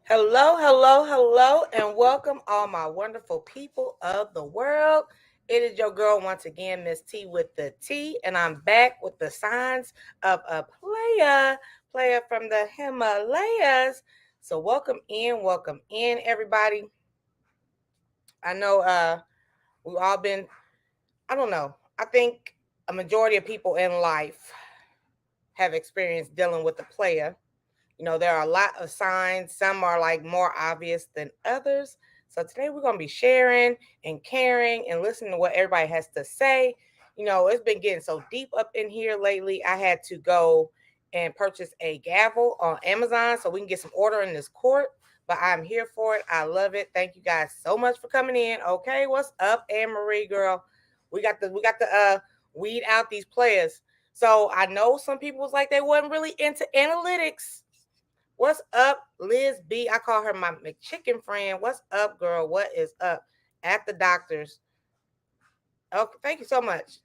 Hello, hello, hello, and welcome all my wonderful people of the world. It is your girl once again, Miss T with the T, and I'm back with the signs of a player from the Himalayas. So welcome in, everybody. I know we've all been, I don't know, I think a majority of people in life have experienced dealing with the player. There are a lot of signs. Some are like more obvious than others. So today we're going to be sharing and caring and listening to what everybody has to say. It's been getting so deep up in here lately. I had to go and purchase a gavel on Amazon so we can get some order in this court. But I'm here for it. I love it. Thank you guys so much for coming in. Okay, what's up, Anne Marie girl? We got the weed out these players. So I know some people was like they wasn't really into analytics. What's up, Liz B? I call her my McChicken friend. What's up, girl? What is up? At the doctor's. Oh, thank you so much.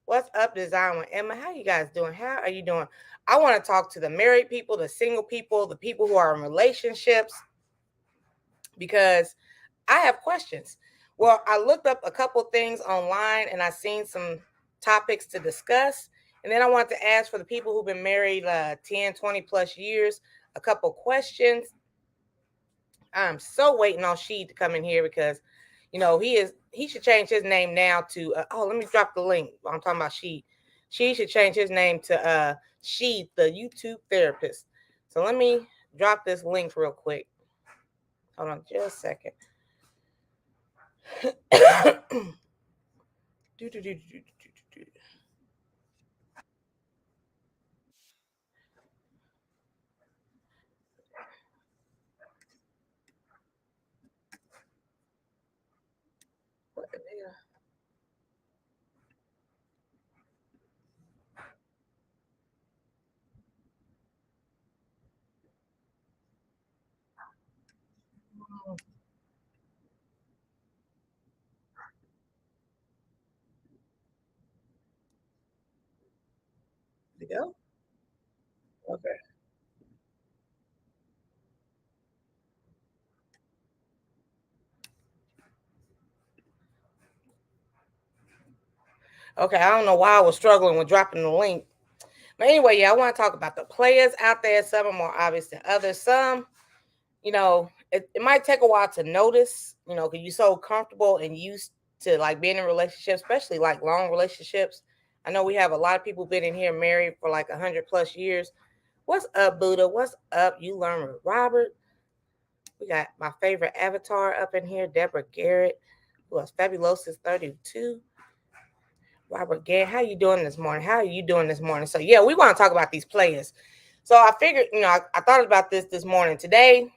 What's up, Design with Emma? How you guys doing? How are you doing? I want to talk to the married people, the single people, the people who are in relationships, because I have questions. Well, I looked up a couple things online and I seen some topics to discuss. And then I want to ask for the people who've been married 10, 20 plus years, a couple questions. I'm so waiting on Sheed to come in here because, he should change his name now to, let me drop the link. I'm talking about Sheed. She should change his name to Sheed, the YouTube therapist. So let me drop this link real quick. Hold on just a second. do, do, do, do, do, do, do. What the hell? Did it go? Okay. Okay, I don't know why I was struggling with dropping the link. But anyway, yeah, I want to talk about the players out there. Some are more obvious than others. Some, it might take a while to notice, because you're so comfortable and used to like being in relationships, especially like long relationships. I know we have a lot of people been in here married for like 100 plus years. What's up, Buddha? What's up? You learn with Robert. We got my favorite avatar up in here, Deborah Garrett, who was Fabulosis 32. Robert Garrett, how you doing this morning? How are you doing this morning? So yeah, we want to talk about these players. So I figured, I thought about this morning. Today,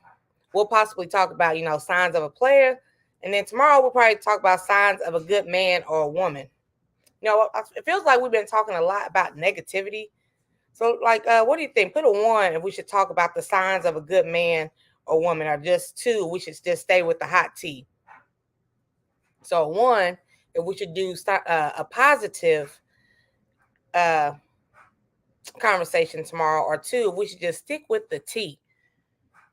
we'll possibly talk about, signs of a player. And then tomorrow we'll probably talk about signs of a good man or a woman. It feels like we've been talking a lot about negativity. So, like, what do you think? Put a one if we should talk about the signs of a good man or woman, or just two, we should just stay with the hot tea. So, one, if we should do a positive uh, conversation tomorrow, or two, we should just stick with the tea.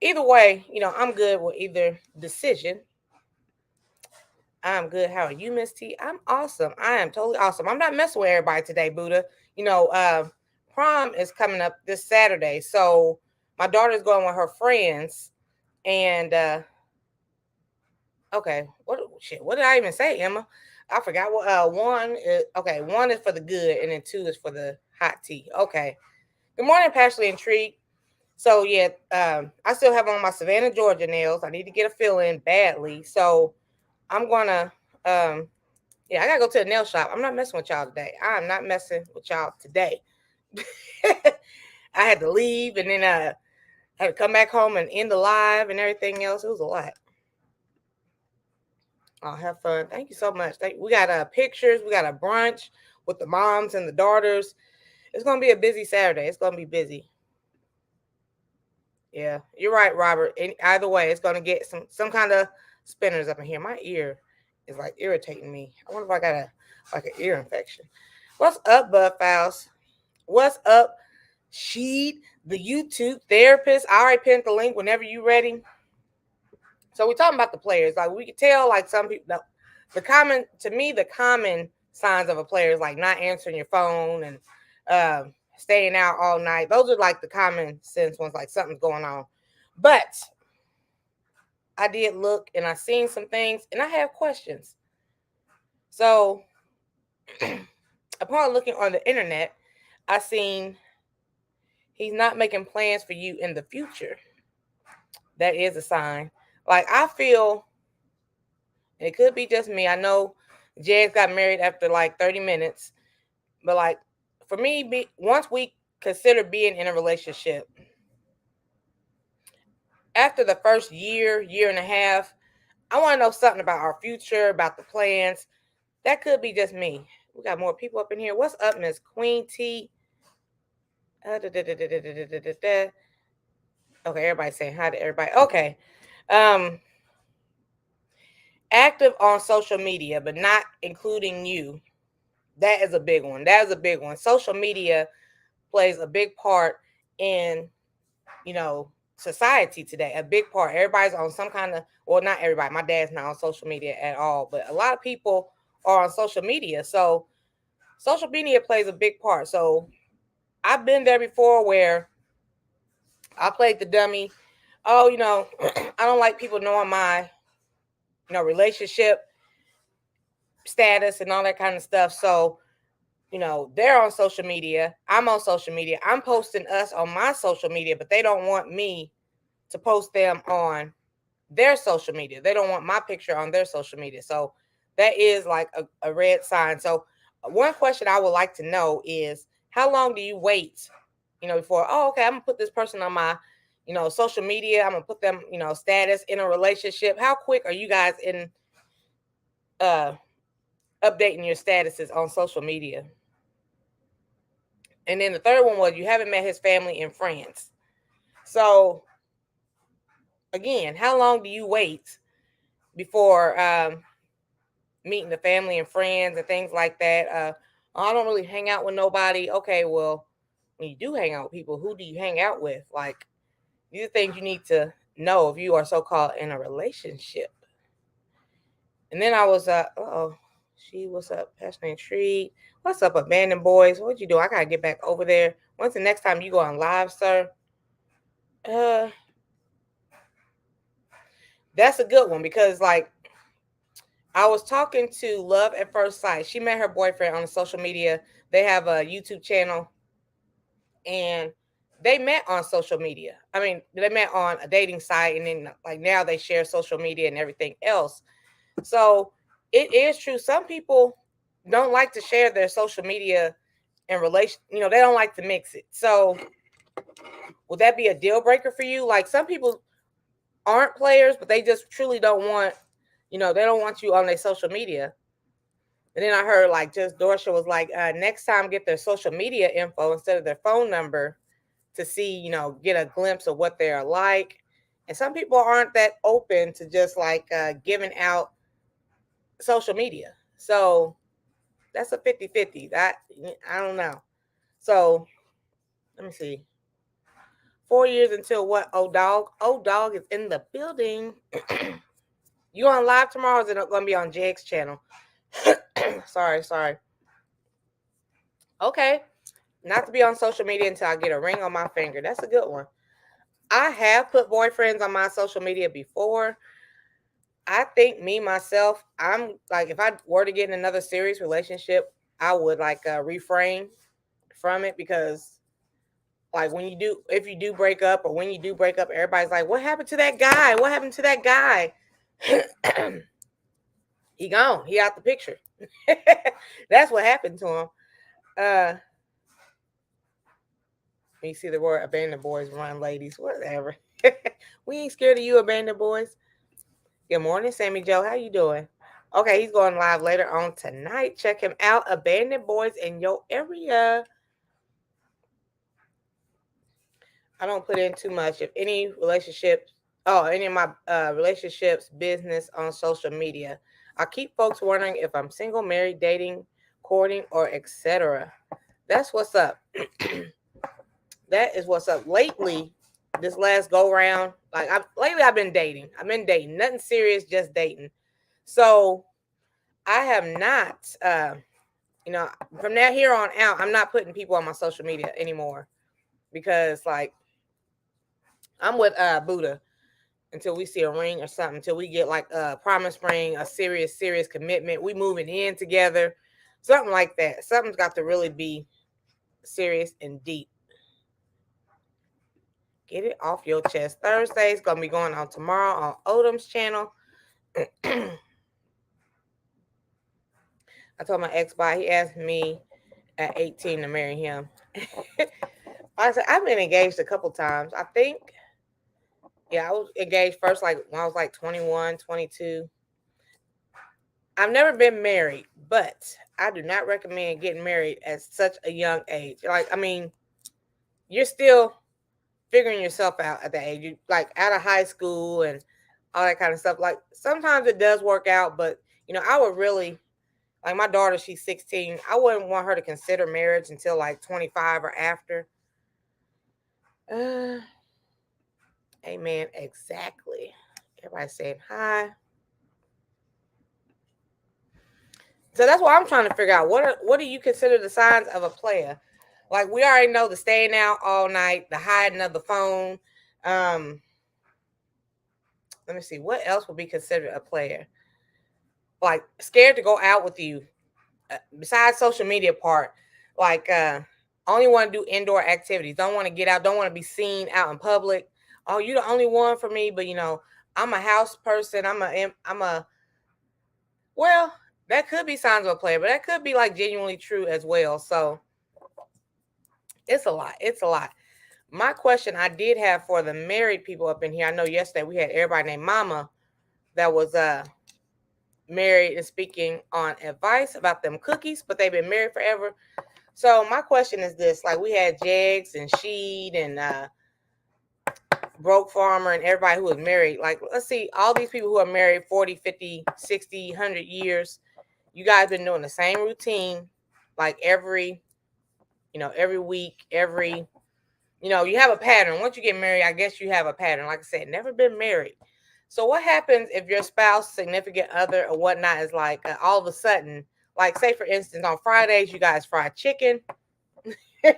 Either way, I'm good with either decision. I'm good. How are you, Miss T? I'm awesome. I am totally awesome. I'm not messing with everybody today, Buddha. Prom is coming up this Saturday. So my daughter's going with her friends. And okay, what did I even say, Emma? I forgot what one is okay, one is for the good and then two is for the hot tea. Okay. Good morning, Passionately Intrigued. So yeah, I still have on my Savannah, Georgia nails. I need to get a fill in badly. So I'm gonna yeah, I gotta go to the nail shop. I'm not messing with y'all today. I'm not messing with y'all today. I had to leave and then I had to come back home and end the live and everything else. It was a lot. I'll have fun. Thank you so much. We got pictures. We got a brunch with the moms and the daughters. It's gonna be a busy Saturday. It's gonna be busy. Yeah, you're right, Robert. Either way, it's gonna get some kind of spinners up in here. My ear is like irritating me. I wonder if I got an ear infection. What's up, Bud Files? What's up, sheet, the YouTube therapist. I already pinned the link whenever you're ready. So we're talking about the players. Like we can tell, like some people, the common signs of a player is like not answering your phone and staying out all night. Those are like the common sense ones, like something's going on. But I did look and I seen some things and I have questions. So upon looking on the internet, I seen he's not making plans for you in the future. That is a sign. Like I feel, it could be just me. I know Jags got married after like 30 minutes, but like for me, once we consider being in a relationship, after the first year and a half, I want to know something about our future, about the plans. That could be just me. We got more people up in here. What's up, Miss Queen T? Okay, everybody's saying hi to everybody. Okay. Active on social media, but not including you. That is a big one. That is a big one. Social media plays a big part in, society today. A big part. Everybody's on some kind of, well, not everybody. My dad's not on social media at all, but a lot of people are on social media. So social media plays a big part. So I've been there before where I played the dummy. Oh, I don't like people knowing my, relationship status and all that kind of stuff. So, they're on social media. I'm on social media. I'm posting us on my social media, but they don't want me to post them on their social media. They don't want my picture on their social media. So that is like a red sign. So one question I would like to know is how long do you wait, before, oh, okay, I'm gonna put this person on my, social media. I'm gonna put them, status in a relationship. How quick are you guys in updating your statuses on social media? And then the third one was you haven't met his family and friends. So again, how long do you wait before meeting the family and friends and things like that? I don't really hang out with nobody. Okay, well, when you do hang out with people, who do you hang out with? Like, these are things you need to know if you are so-called in a relationship. And then I was, what's up, Passionate Treat? What's up, Abandoned Boys? What you do? I gotta get back over there. When's the next time you go on live, sir? That's a good one because, like, I was talking to Love at First Sight. She met her boyfriend on social media. They have a YouTube channel, and they met on social media. I mean, they met on a dating site, and then like now they share social media and everything else. So it is true. Some people don't like to share their social media in relation. They don't like to mix it. So would that be a deal breaker for you? Like some people aren't players, but they just truly don't want, they don't want you on their social media. And then I heard like just Dorsha was like, next time get their social media info instead of their phone number to see, get a glimpse of what they're like. And some people aren't that open to just like giving out social media. So that's a 50-50. That I don't know. So let me see. 4 years until what? Old dog is in the building. You on live tomorrow? Or is it going to be on Jake's channel? Sorry. Okay. Not to be on social media until I get a ring on my finger. That's a good one. I have put boyfriends on my social media before. I think myself, I'm like, if I were to get in another serious relationship, I would like refrain from it because like if you do break up or when you do break up, everybody's like, what happened to that guy? What happened to that guy? He gone. He out the picture. That's what happened to him. You see the word abandoned boys run, ladies, whatever. We ain't scared of you, abandoned boys. Good morning, Sammy Joe. How you doing? Okay, he's going live later on tonight. Check him out. Abandoned boys in your area. I don't put in too much. If any any of my relationships, business on social media. I keep folks wondering if I'm single, married, dating, courting, or etc. That's what's up. that is what's up. Lately, this last go round, like lately I've been dating. I've been dating, nothing serious, just dating. So I have not, from now here on out, I'm not putting people on my social media anymore because like I'm with Buddha until we see a ring or something, until we get like a promise ring, a serious commitment. We moving in together, something like that. Something's got to really be serious and deep. Get it off your chest. Thursday's gonna be going on tomorrow on Odom's channel. I told my ex-boy, he asked me at 18 to marry him. I said, I've been engaged a couple times. I think, yeah, I was engaged first like when I was like 21, 22. I've never been married, but I do not recommend getting married at such a young age. Like, I mean, you're still figuring yourself out at that age. You like out of high school and all that kind of stuff. Like sometimes it does work out, but I would really like my daughter, she's 16. I wouldn't want her to consider marriage until like 25 or after. Amen. Exactly. Everybody saying hi. So that's why I'm trying to figure out what do you consider the signs of a player? Like we already know the staying out all night, the hiding of the phone. Let me see, what else would be considered a player? Like scared to go out with you, besides social media part. Like only want to do indoor activities. Don't want to get out. Don't want to be seen out in public. Oh, you the only one for me. But I'm a house person. I'm a well. That could be signs of a player, but that could be like genuinely true as well. So it's a lot. It's a lot. My question I did have for the married people up in here. I know yesterday we had everybody named Mama that was married and speaking on advice about them cookies, but they've been married forever. So my question is this: like we had Jegs and Sheed and Broke Farmer and everybody who was married. Like let's see, all these people who are married 40, 50, 60, 100 years. You guys been doing the same routine, like every week, you have a pattern. Once you get married, I guess you have a pattern. Like I said, never been married. So what happens if your spouse, significant other, or whatnot is like all of a sudden, like say for instance, on Fridays you guys fry chicken. You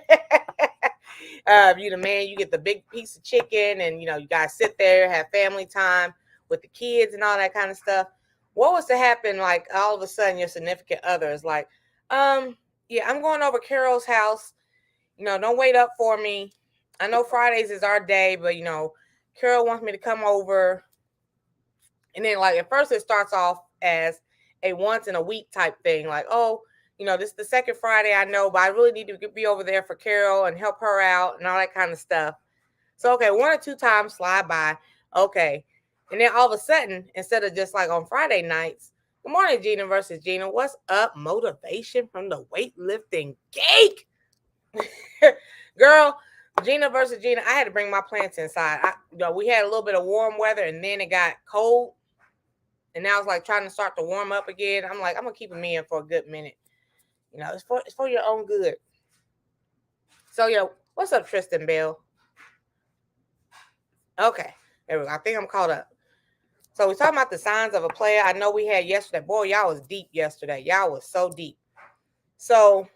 the man, you get the big piece of chicken, and you guys sit there, have family time with the kids and all that kind of stuff. What was to happen? Like all of a sudden, your significant other is like, yeah, I'm going over Carol's house. Don't wait up for me. I know Fridays is our day, but Carol wants me to come over. And then like at first it starts off as a once in a week type thing. Like, oh, this is the second Friday I know, but I really need to be over there for Carol and help her out and all that kind of stuff. So okay, one or two times slide by. Okay. And then all of a sudden, instead of just like on Friday nights, good morning, Gina versus Gina. What's up? Motivation from the weightlifting geek. Girl, Gina versus Gina, I had to bring my plants inside. We had a little bit of warm weather and then it got cold. And now it's like trying to start to warm up again. I'm like, I'm gonna keep them in for a good minute. It's for your own good. So what's up, Tristan Bell? Okay, there we go. I think I'm caught up. So we're talking about the signs of a player. I know we had yesterday. Boy, y'all was deep yesterday. Y'all was so deep. So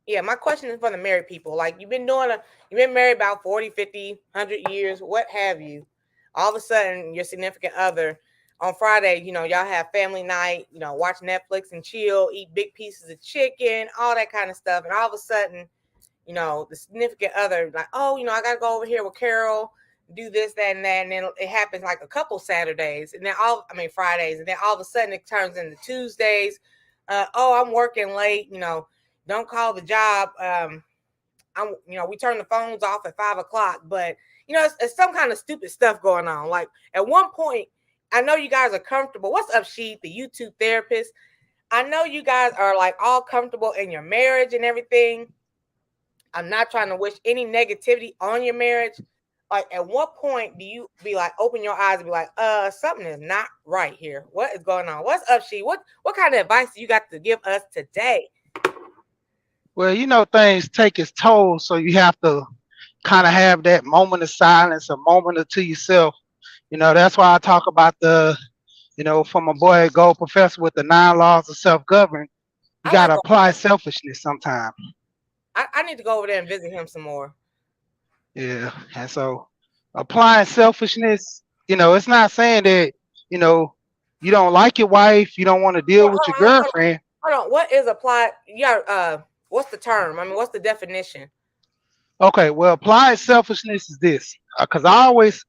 yeah, my question is for the married people. Like you've been married about 40, 50, 100 years, what have you. All of a sudden, your significant other on Friday, y'all have family night, watch Netflix and chill, eat big pieces of chicken, all that kind of stuff. And all of a sudden, the significant other, like, oh, I got to go over here with Carol, do this, that, and that. And then it happens like a couple Saturdays and then Fridays. And then all of a sudden it turns into Tuesdays. Oh, I'm working late, don't call the job. We turn the phones off at 5:00, but it's some kind of stupid stuff going on. Like at one point, I know you guys are comfortable. What's up, Sheet, the YouTube therapist? I know you guys are like all comfortable in your marriage and everything. I'm not trying to wish any negativity on your marriage. Like at what point do you be like, open your eyes and be like, something is not right here. What is going on? What's up, Sheet? What kind of advice do you got to give us today? Well, things take its toll, so you have to kind of have that moment of silence, a moment of to yourself. That's why I talk about from a boy gold professor with the 9 laws of self-govern. You I got like to going apply over there. selfishness sometimes. I need to go over there and visit him some more. Yeah. And so applying selfishness, it's not saying that, you know, you don't like your wife, you don't want to deal Hold with your on, hold on, girlfriend. hold on. What is applied? Yeah, what's the term? I mean, what's the definition? Okay, well, applied selfishness is this. Because I always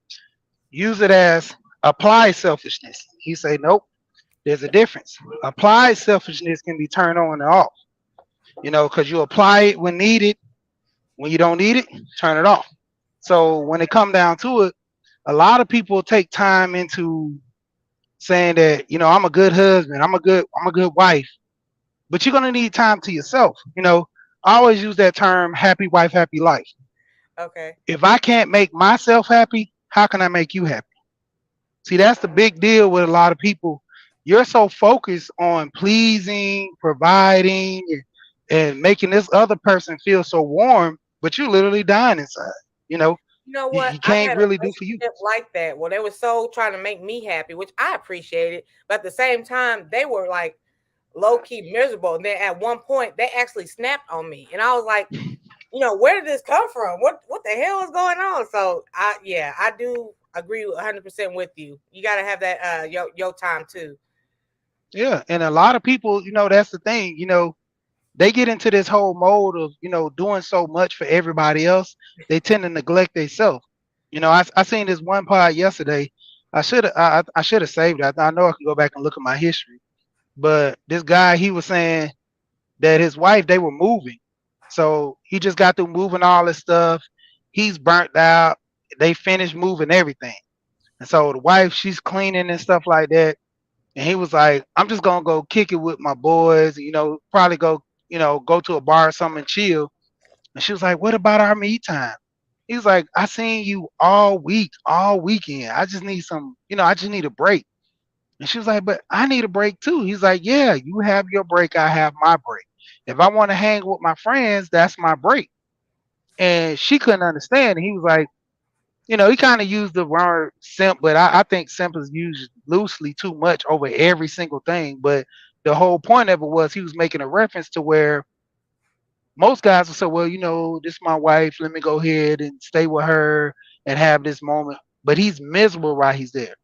use it as applied selfishness. He say, nope, there's a difference. Applied selfishness can be turned on and off, because you apply it when needed. When you don't need it, turn it off. So when it come down to it, a lot of people take time into saying that, I'm a good husband, I'm a good wife, but you're gonna need time to yourself. I always use that term, happy wife, happy life. Okay. If I can't make myself happy, how can I make you happy? See, that's the big deal with a lot of people. You're so focused on pleasing, providing, and making this other person feel so warm, but you're literally dying inside. You know, You know you, what? you I've can't had a really do for you. relationship like that where they were so trying to make me happy, which I appreciated, but at the same time, they were like low key miserable. And then at one point, they actually snapped on me, and I was like, where did this come from? What the hell is going on? So I do agree 100% with you. You got to have that your time too. Yeah, and a lot of people, that's the thing. They get into this whole mode of doing so much for everybody else. They tend to neglect themselves. I seen this one pod yesterday. I should have saved it. I know I can go back and look at my history. But this guy, he was saying that his wife, they were moving. So he just got through moving all this stuff. He's burnt out. They finished moving everything. And so the wife, she's cleaning and stuff like that. And he was like, I'm just gonna go kick it with my boys, probably go to a bar or something and chill. And she was like, what about our me time? He was like, I seen you all week, all weekend. I just need I just need a break. And she was like, but I need a break too. He's like, yeah, you have your break, I have my break. If I want to hang with my friends, that's my break. And she couldn't understand. And he was like, he kind of used the word simp, but I think simp is used loosely too much over every single thing. But the whole point of it was he was making a reference to where most guys will say, well, this is my wife. Let me go ahead and stay with her and have this moment. But he's miserable while he's there.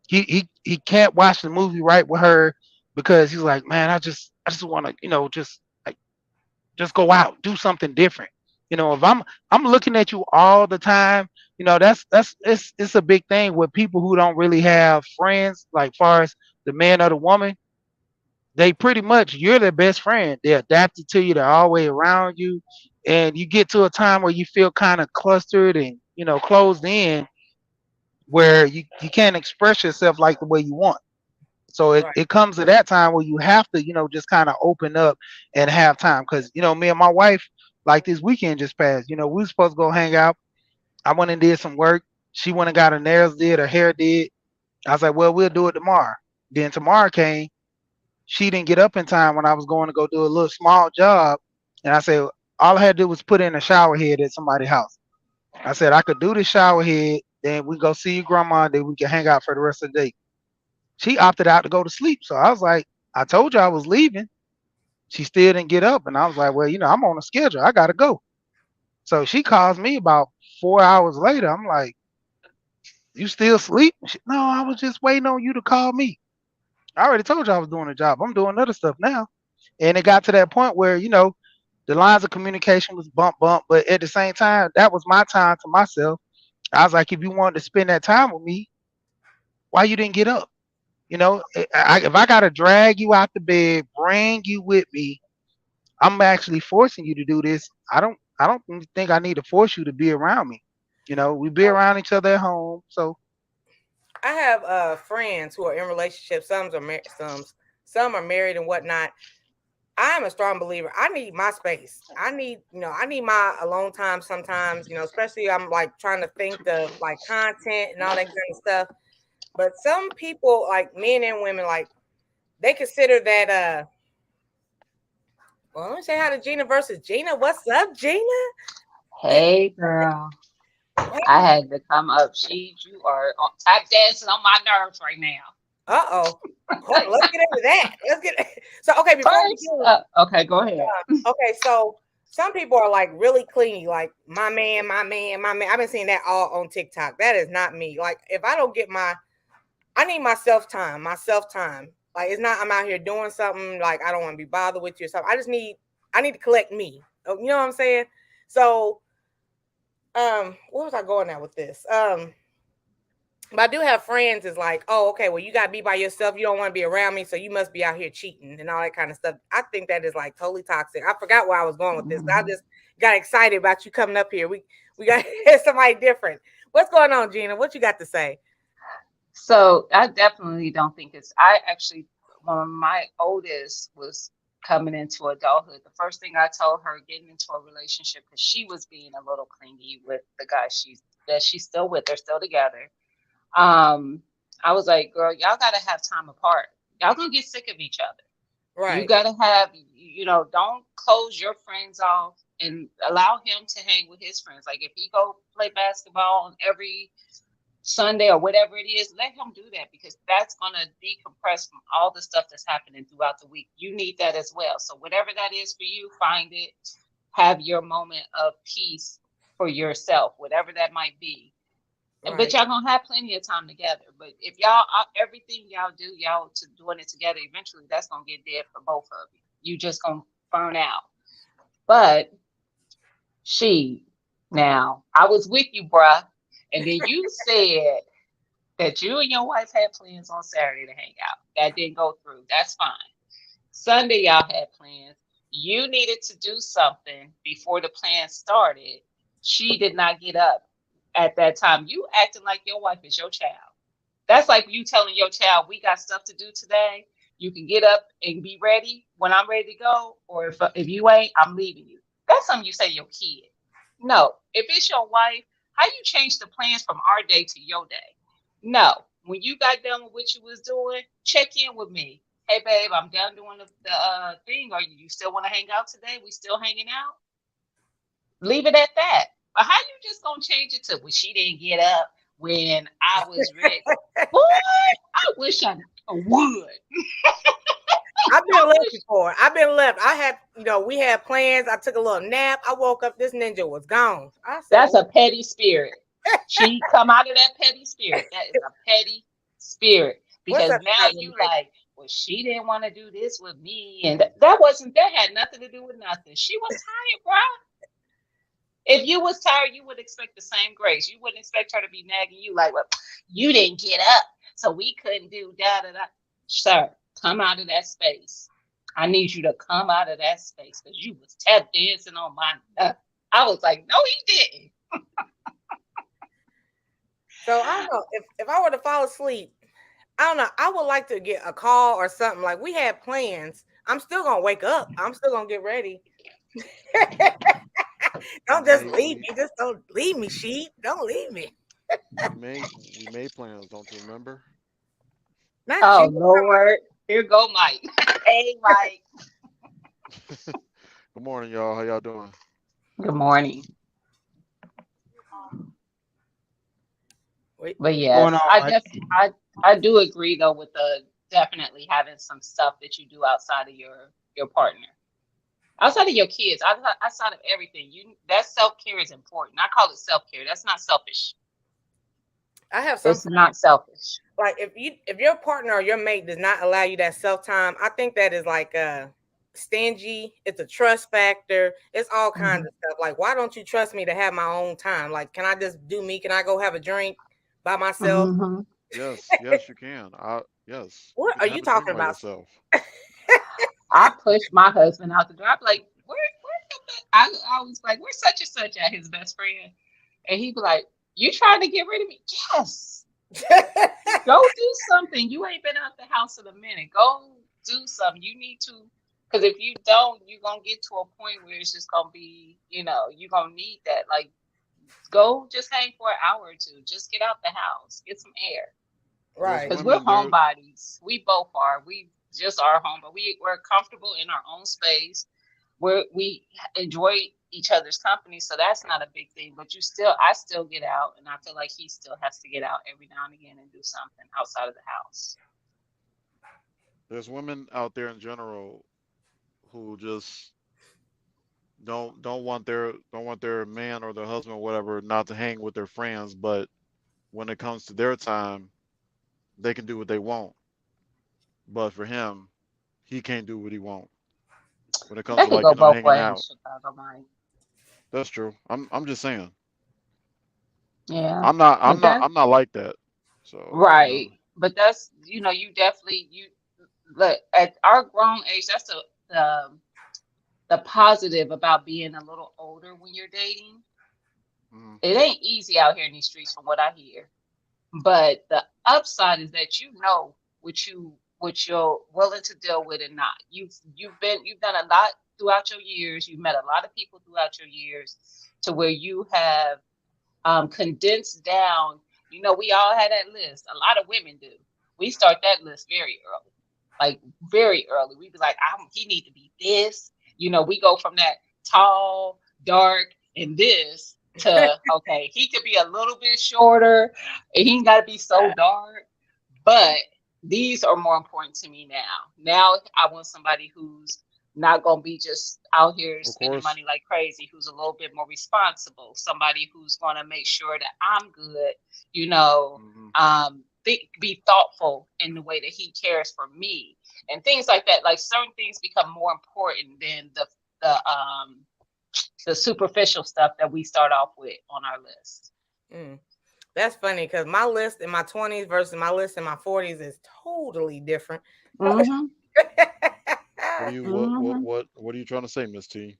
He can't watch the movie right with her because he's like, man, I just want to, just go out, do something different. If I'm looking at you all the time, that's it's a big thing with people who don't really have friends, like far as the man or the woman, they pretty much you're their best friend. They're adapted to you, they're always around you. And you get to a time where you feel kind of clustered and closed in where you can't express yourself like the way you want. So it, Right. it comes to that time where you have to, just kind of open up and have time. Cause, me and my wife, like this weekend just passed, we were supposed to go hang out. I went and did some work. She went and got her nails did, her hair did. I was like, well, we'll do it tomorrow. Then tomorrow came. She didn't get up in time when I was going to go do a little small job. And I said, all I had to do was put in a shower head at somebody's house. I said, I could do the shower head. Then we go see your grandma. Then we can hang out for the rest of the day. She opted out to go to sleep. So I was like, I told you I was leaving. She still didn't get up. And I was like, well, I'm on a schedule. I got to go. So she calls me about 4 hours later. I'm like, you still asleep? No, I was just waiting on you to call me. I already told you I was doing a job. I'm doing other stuff now. And it got to that point where, the lines of communication was bump. But at the same time, that was my time to myself. I was like, if you wanted to spend that time with me, why you didn't get up? If I gotta drag you out the bed, bring you with me, I'm actually forcing you to do this. I don't think I need to force you to be around me. We be around each other at home. So I have friends who are in relationships. Some are married and whatnot. I am a strong believer. I need my space. I need my alone time sometimes, especially I'm like trying to think of like content and all that kind of stuff. But some people, like men and women, like they consider that well, let me say hi to Gina versus Gina. What's up, Gina? Hey, girl. I had to come up. You are tap dancing on my nerves right now. Uh-oh. Let's get into that. Let's get so okay, before we First, do, okay, go ahead. okay, so some people are like really clingy, like my man, my man, my man. I've been seeing that all on TikTok. That is not me. Like if I don't get I need my self time, Like it's not I'm out here doing something like I don't want to be bothered with you or something. I need to collect me. You know what I'm saying? So where was I going at with this? But I do have friends is like, oh, okay, well, you gotta be by yourself. You don't want to be around me, so you must be out here cheating and all that kind of stuff. I think that is like totally toxic. I forgot where I was going with this. I Mhm. just got excited about you coming up here. We got somebody different. What's going on, Gina? What you got to say? So I definitely don't think it's. I actually, when my oldest was coming into adulthood, the first thing I told her getting into a relationship because she was being a little clingy with the guy she's still with. They're still together. Um, I was like, girl, y'all gotta have time apart. Y'all gonna get sick of each other. You Right, gotta have, don't close your friends off and allow him to hang with his friends. Like if he go play basketball on every Sunday or whatever it is, let him do that because that's gonna decompress from all the stuff that's happening throughout the week. You need that as well. So whatever that is for you, find it. Have your moment of peace for yourself, whatever that might be. But right, y'all gonna have plenty of time together. But if y'all everything y'all do, y'all to doing it together, eventually that's gonna get dead for both of you. You just gonna burn out. But she now, I was with you, bruh, and then you said that you and your wife had plans on Saturday to hang out. That didn't go through. That's fine. Sunday y'all had plans. You needed to do something before the plan started. She did not get up at that time. You acting like your wife is your child. That's like you telling your child, we got stuff to do today. You can get up and be ready when I'm ready to go. Or if you ain't, I'm leaving you. That's something you say to your kid. No, if it's your wife, how you change the plans from our day to your day? No. When you got done with what you was doing, check in with me. Hey, babe, I'm done doing the thing. Are you still want to hang out today? We still hanging out? Leave it at that. But how you just gonna change it to, well, she didn't get up when I was ready? Boy, I wish I would. I've I been left wish. before. I've been left. I had, we had plans. I took a little nap. I woke up. This ninja was gone. I said, That's a petty spirit. She come out of that petty spirit. That is a petty spirit. "What's Because up, now cousin you Mike?" like, well, she didn't want to do this with me. And that had nothing to do with nothing. She was tired, bro. If you was tired, you would expect the same grace. You wouldn't expect her to be nagging you like, well, you didn't get up, so we couldn't do da da da. Sir, come out of that space. I need you to come out of that space because you was tap dancing on my. I was like, no, he didn't. So I don't know if I were to fall asleep. I don't know. I would like to get a call or something. Like we had plans. I'm still gonna wake up. I'm still gonna get ready. We Don't just made leave we me. Just don't leave me, sheep. Don't leave me. we made plans. Don't you remember? Not Oh you. Lord, here go Mike. Hey Mike. Good morning, y'all. How y'all doing? Good morning. Wait. But What's going yes, on, Mike? I do agree though with the definitely having some stuff that you do outside of your partner, outside of your kids, outside of everything. That self care is important. I call it self care. That's not selfish. I have some It's not selfish. like if your partner or your mate does not allow you that self time, I think that is like stingy. It's a trust factor. It's all kinds Mhm. of stuff. Like, why don't you trust me to have my own time? Like, can I just do me? Can I go have a drink by myself? Mhm. Yes, you can. Yes, you What can are you have a drink talking by about? yourself. I pushed my husband out the door. I'm like, I was like, where's such and such at his best friend? And he'd be like, you trying to get rid of me? Yes. Go do something. You ain't been out the house in a minute. Go do something. You need to, because if you don't, you're gonna get to a point where it's just gonna be, you're gonna need that. Like, go just hang for an hour or two. Just get out the house, get some air. There's Right. Because we're women there. homebodies. We both are. We just are home, but we're comfortable in our own space. We enjoy each other's company, so that's not a big thing. But I still get out, and I feel like he still has to get out every now and again and do something outside of the house. There's women out there in general who just don't want their man or their husband or whatever not to hang with their friends, but when it comes to their time, they can do what they want. But for him, he can't do what he want when it comes That to could like, go both hanging ways, out. Chicago Mike. That's true. I'm just saying. Yeah, I'm not but I'm not that I'm not like that. So, right. But that's you definitely you look at our grown age. That's the positive about being a little older when you're dating. mhm. It ain't easy out here in these streets, from what I hear. But the upside is that you know what you're willing to deal with and not. You've done a lot throughout your years. You've met a lot of people throughout your years to where you have condensed down. We all had that list. A lot of women do. We start that list very early, like very early. We be like, he need to be this. We go from that tall, dark, and this to okay, he could be a little bit shorter, and he ain't got to be so dark. But these are more important to me now. Now I want somebody who's not gonna be just out here Of spending course. money like crazy, who's a little bit more responsible, somebody who's gonna make sure that I'm good, you know, Hmm. be thoughtful in the way that he cares for me and things like that. Like certain things become more important than the superficial stuff that we start off with on our list. Mm. That's funny because my list in my 20s versus my list in my 40s is totally different. Mm-hmm. What are you Mm-hmm. what are you trying to say, Miss T?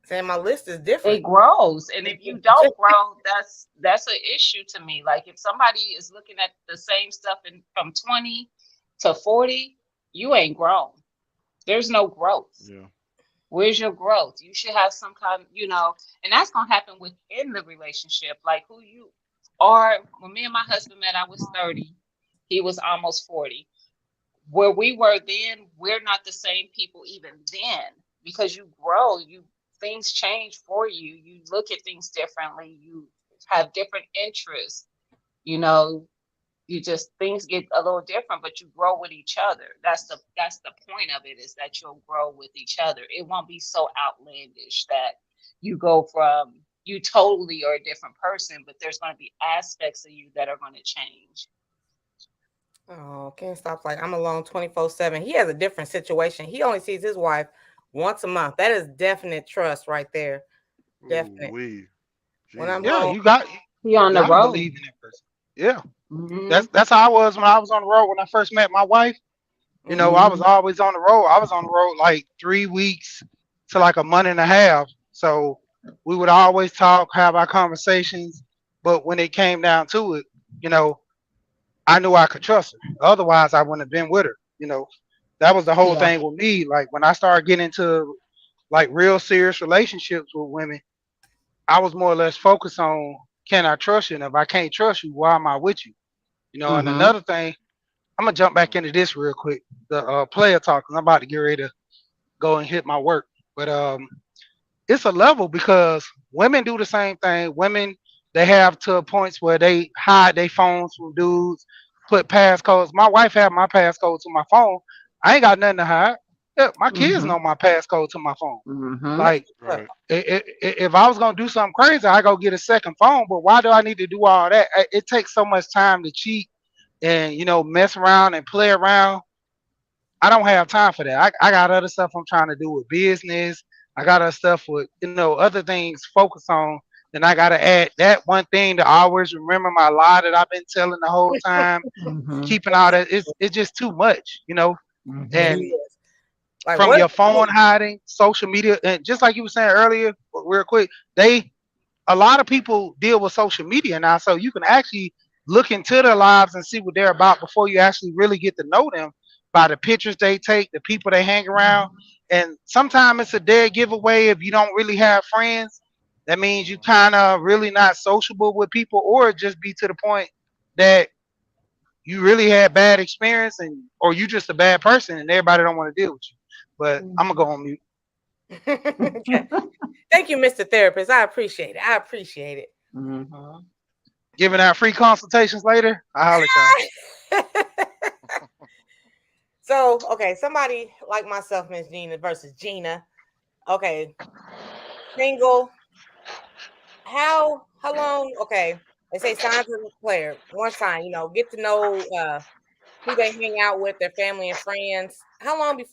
Saying my list is different. It grows, and if you don't grow, that's an issue to me. Like if somebody is looking at the same stuff from 20 to 40, you ain't grown. There's no growth. Yeah. Where's your growth? You should have some kind, and that's gonna happen within the relationship. Like who you are. When me and my husband met, I was 30. He was almost 40. Where we were then, we're not the same people even then, because you grow, things change for you. You look at things differently. You have different interests. You know, you just things get a little different, but you grow with each other. That's the point of it, is that you'll grow with each other. It won't be so outlandish that you totally are a different person, but there's going to be aspects of you that are going to change. Oh, Ken Stop's like, I'm alone 24/7. He has a different situation. He only sees his wife once a month. That is definite trust right there. Ooh Definite. wee. When I'm Yeah, Jesus. home, He on the gotta road. believe in that person. Yeah, Hmm. that's how I was when I was on the road when I first met my wife. I was Hmm. always on the road. I was on the road like 3 weeks to like a month and a half. So we would always talk, have our conversations. But when it came down to it, you know, I knew I could trust her. Otherwise, I wouldn't have been with her. That was the whole Yeah. thing with me. Like when I started getting into like real serious relationships with women, I was more or less focused on, can I trust you? And if I can't trust you, why am I with you? And Hmm. another thing, I'm gonna jump back into this real quick. The player talk, 'cause I'm about to get ready to go and hit my work. But it's a level because women do the same thing. Women, they have to points where they hide their phones from dudes, put passcodes. My wife had my passcode to my phone. I ain't got nothing to hide. Yeah, my kids Hmm. know my passcode to my phone. Hmm. that's Like trust. Right. if I was gonna do something crazy, I go get a second phone. But why do I need to do all that? It takes so much time to cheat and mess around and play around. I don't have time for that. I got other stuff I'm trying to do with business. I got other stuff with other things focus on. Then I gotta add that one thing to always remember my lie that I've been telling the whole time. Hmm. Keeping all that, it's just too much. It Hmm. And is. Like, from what your is the phone point? hiding, social media, and just like you were saying earlier, real quick, a lot of people deal with social media now, so you can actually look into their lives and see what they're about before you actually really get to know them by the pictures they take, the people they hang around. And sometimes it's a dead giveaway if you don't really have friends. That means you Hmm. kind of really not sociable with people, or just be to the point that you really had bad experience, and or you just a bad person and everybody don't want to deal with you. But I'm gonna go on mute. Okay. Thank you, Mr. Therapist. I appreciate it. I appreciate it. Mm-hmm. Giving out free consultations later. I holler at y'all. So, okay, somebody like myself, Miss Gina versus Gina. Okay, single. How long? Okay, they say signs of a player. One sign, get to know who they hang out with, their family and friends. How long do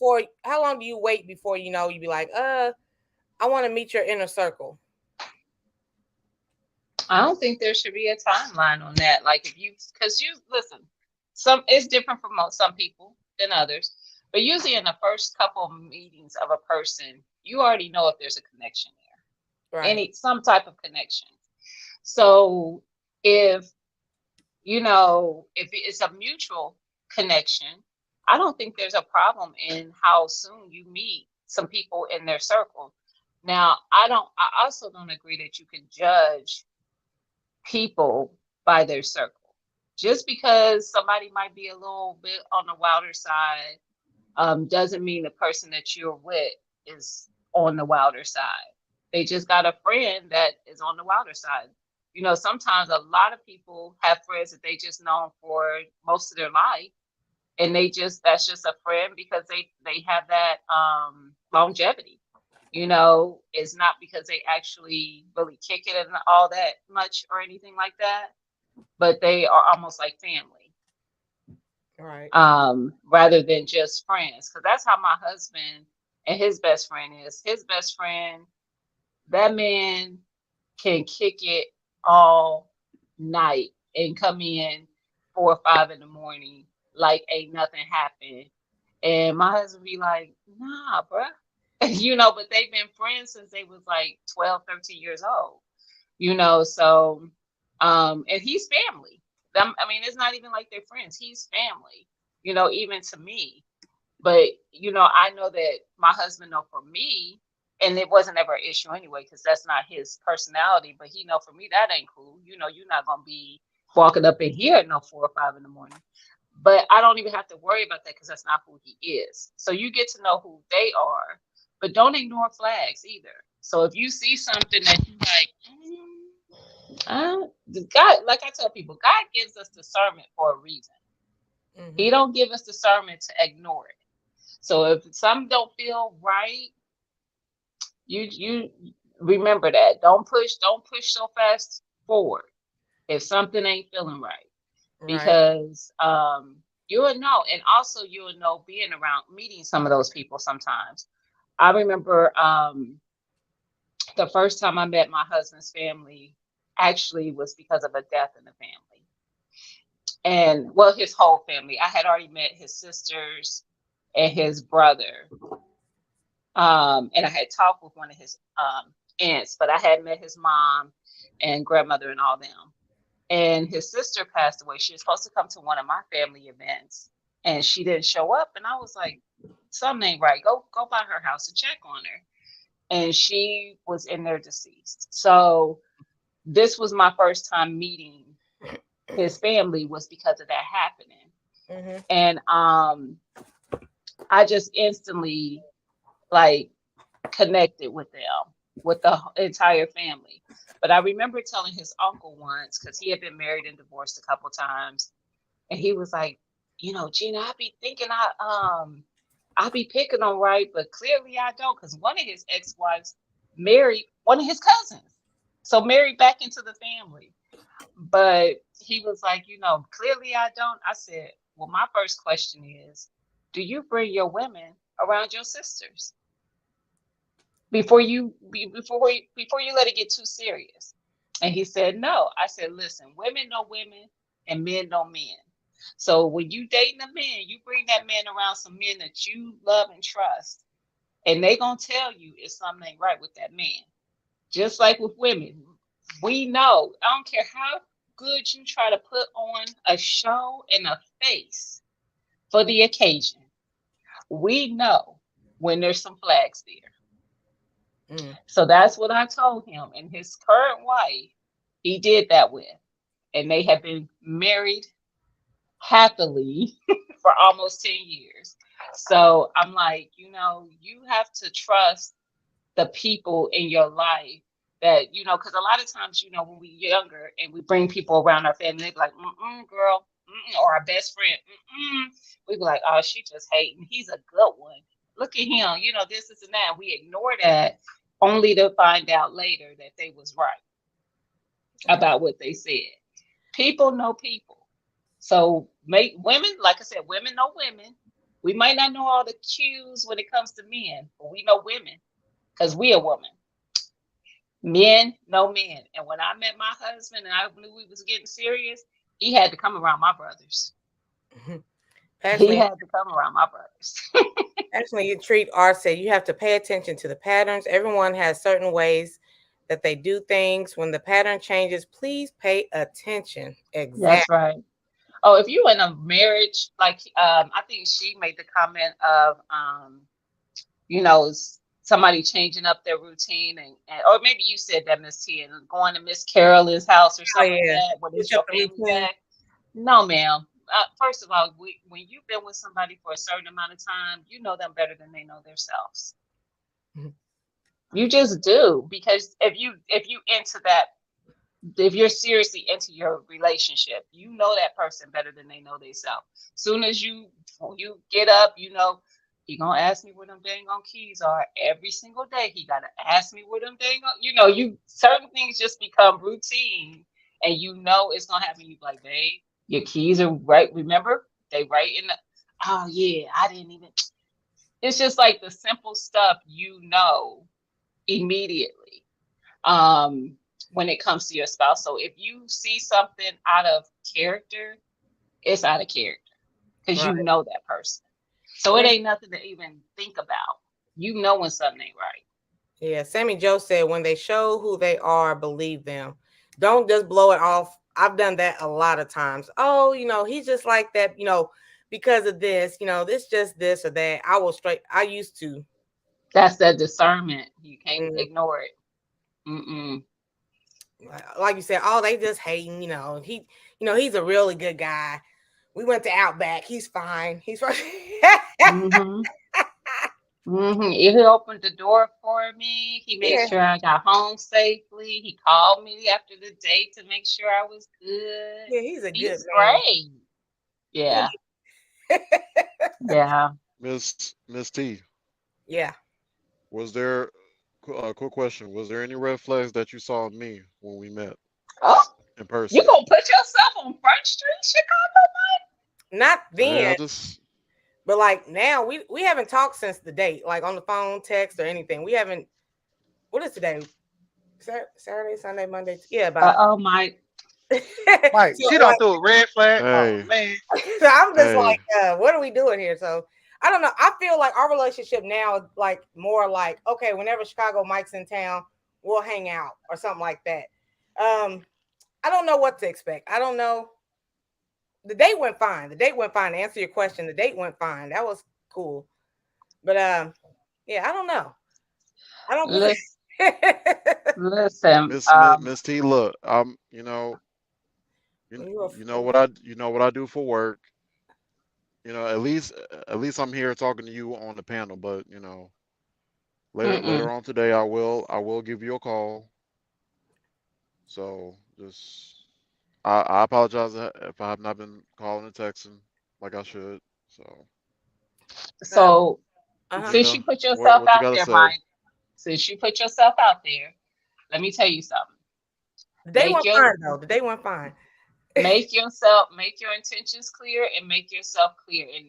you wait before you be like, I want to meet your inner circle? I don't think there should be a timeline on that. Like if you, because you listen, some it's different for some people than others, but usually in the first couple of meetings of a person, you already know if there's a connection there, Right. some type of connection. So if if it's a mutual connection, I don't think there's a problem in how soon you meet some people in their circle. Now, I also don't agree that you can judge people by their circle. Just because somebody might be a little bit on the wilder side, doesn't mean the person that you're with is on the wilder side. They just got a friend that is on the wilder side. Sometimes a lot of people have friends that they just know for most of their life, and that's just a friend because they have that longevity. It's not because they actually really kick it and all that much or anything like that, but they are almost like family. Right. Rather than just friends. Because that's how my husband and his best friend is. His best friend, that man can kick it all night and come in 4 or 5 in the morning like ain't nothing happened. And my husband be like, nah, bruh. But they've been friends since they was like 12, 13 years old. So and he's family. It's not even like they're friends. He's family, even to me. But I know that my husband know for me, and it wasn't ever an issue anyway, because that's not his personality. But he know for me that ain't cool. You're not gonna be walking up in here at no 4 or 5 in the morning. But I don't even have to worry about that because that's not who he is. So you get to know who they are, but don't ignore flags either. So if you see something that you like, God, like I tell people, God gives us discernment for a reason. Mm-hmm. He don't give us discernment to ignore it. So if something don't feel right, you remember that. Don't push so fast forward if something ain't feeling right. Right. Because you'll know, and also you'll know being around meeting some of those people sometimes. I remember the first time I met my husband's family actually was because of a death in the family. And well, his whole family. I had already met his sisters and his brother. And I had talked with one of his aunts, but I hadn't met his mom and grandmother and all them. And his sister passed away. She was supposed to come to one of my family events, and she didn't show up. And I was like, something ain't right. Go by her house and check on her. And she was in there deceased. So this was my first time meeting his family, was because of that happening. Mm-hmm. And I just instantly like connected with them, with the entire family. But I remember telling his uncle once, because he had been married and divorced a couple times, and he was like, Gina, I be thinking I be picking them right, but clearly I don't, because one of his ex-wives married one of his cousins, so married back into the family. But he was like, clearly I don't. I said, well, my first question is, do you bring your women around your sisters before you let it get too serious? And he said, no. I said, listen, women know women and men know men. So when you dating a man, you bring that man around some men that you love and trust, and they gonna tell you if something ain't right with that man. Just like with women, we know. I don't care how good you try to put on a show and a face for the occasion. We know when there's some flags there. So that's what I told him. And his current wife, he did that with. And they have been married happily for almost 10 years. So I'm like, you have to trust the people in your life that, because a lot of times, when we're younger and we bring people around our family, they be like, girl, or our best friend, we be like, oh, she just hating. He's a good one. Look at him, this and that. We ignore that only to find out later that they was right about what they said. People know people. So make women, like I said, women know women. We might not know all the cues when it comes to men, but we know women because we a woman. Men know men. And when I met my husband and I knew we was getting serious, he had to come around my brothers. He had to come around my brothers. Actually, you treat R said you have to pay attention to the patterns. Everyone has certain ways that they do things. When the pattern changes, please pay attention. Exactly. That's right. Oh, if you in a marriage, like I think she made the comment of somebody changing up their routine and or maybe you said that, Miss T, and going to Miss Carolyn's house or something like that. When it's your family back? No, ma'am. First of all, when you've been with somebody for a certain amount of time, you know them better than they know themselves. You just do, because if you into that, if you're seriously into your relationship, you know that person better than they know themselves. Soon as you get up, he gonna ask me where them dang on keys are every single day. He gotta ask me where them dang on, you certain things just become routine, and it's gonna happen. You be like, babe, your keys are right. Remember, they right in the. Oh yeah, I didn't even. It's just like the simple stuff, immediately. When it comes to your spouse. So if you see something out of character, it's out of character because you know that person. So it ain't nothing to even think about. When something ain't right. Yeah, Sammy Joe said when they show who they are, believe them. Don't just blow it off. I've done that a lot of times. Oh, he's just like that, because of this, this just this or that. I used to. That's that discernment. You can't ignore it. Like you said, oh, they just hating, he's a really good guy. We went to Outback. He's fine. He's fine. He opened the door for me. He made sure I got home safely. He called me after the date to make sure I was good. Yeah, he's good great. Yeah. Yeah. Miss T. Yeah. Was there quick question? Was there any red flags that you saw in me when we met? Oh, in person? You gonna put yourself on Front Street, Chicago, Mike? Not then. Yeah, but like now, we haven't talked since the date, like on the phone, text, or anything. We haven't. What is today? Saturday, Sunday, Monday. Yeah, about. Mike. Mike, she don't do a red flag. Hey. Oh man. So I'm just like, what are we doing here? So I don't know. I feel like our relationship now is like more like, okay, whenever Chicago Mike's in town, we'll hang out or something like that. I don't know what to expect. I don't know. The date went fine. To answer your question, the date went fine. That was cool. But yeah, I don't know. I don't believe. Listen, Miss T, look, you know what I do for work. At least I'm here talking to you on the panel, but later on today I will give you a call. So just I apologize if I have not been calling and texting like I should. So since you put yourself out there, Mike, since you put yourself out there, let me tell you something. The day went fine, though. The day went fine. Make your intentions clear and make yourself clear. And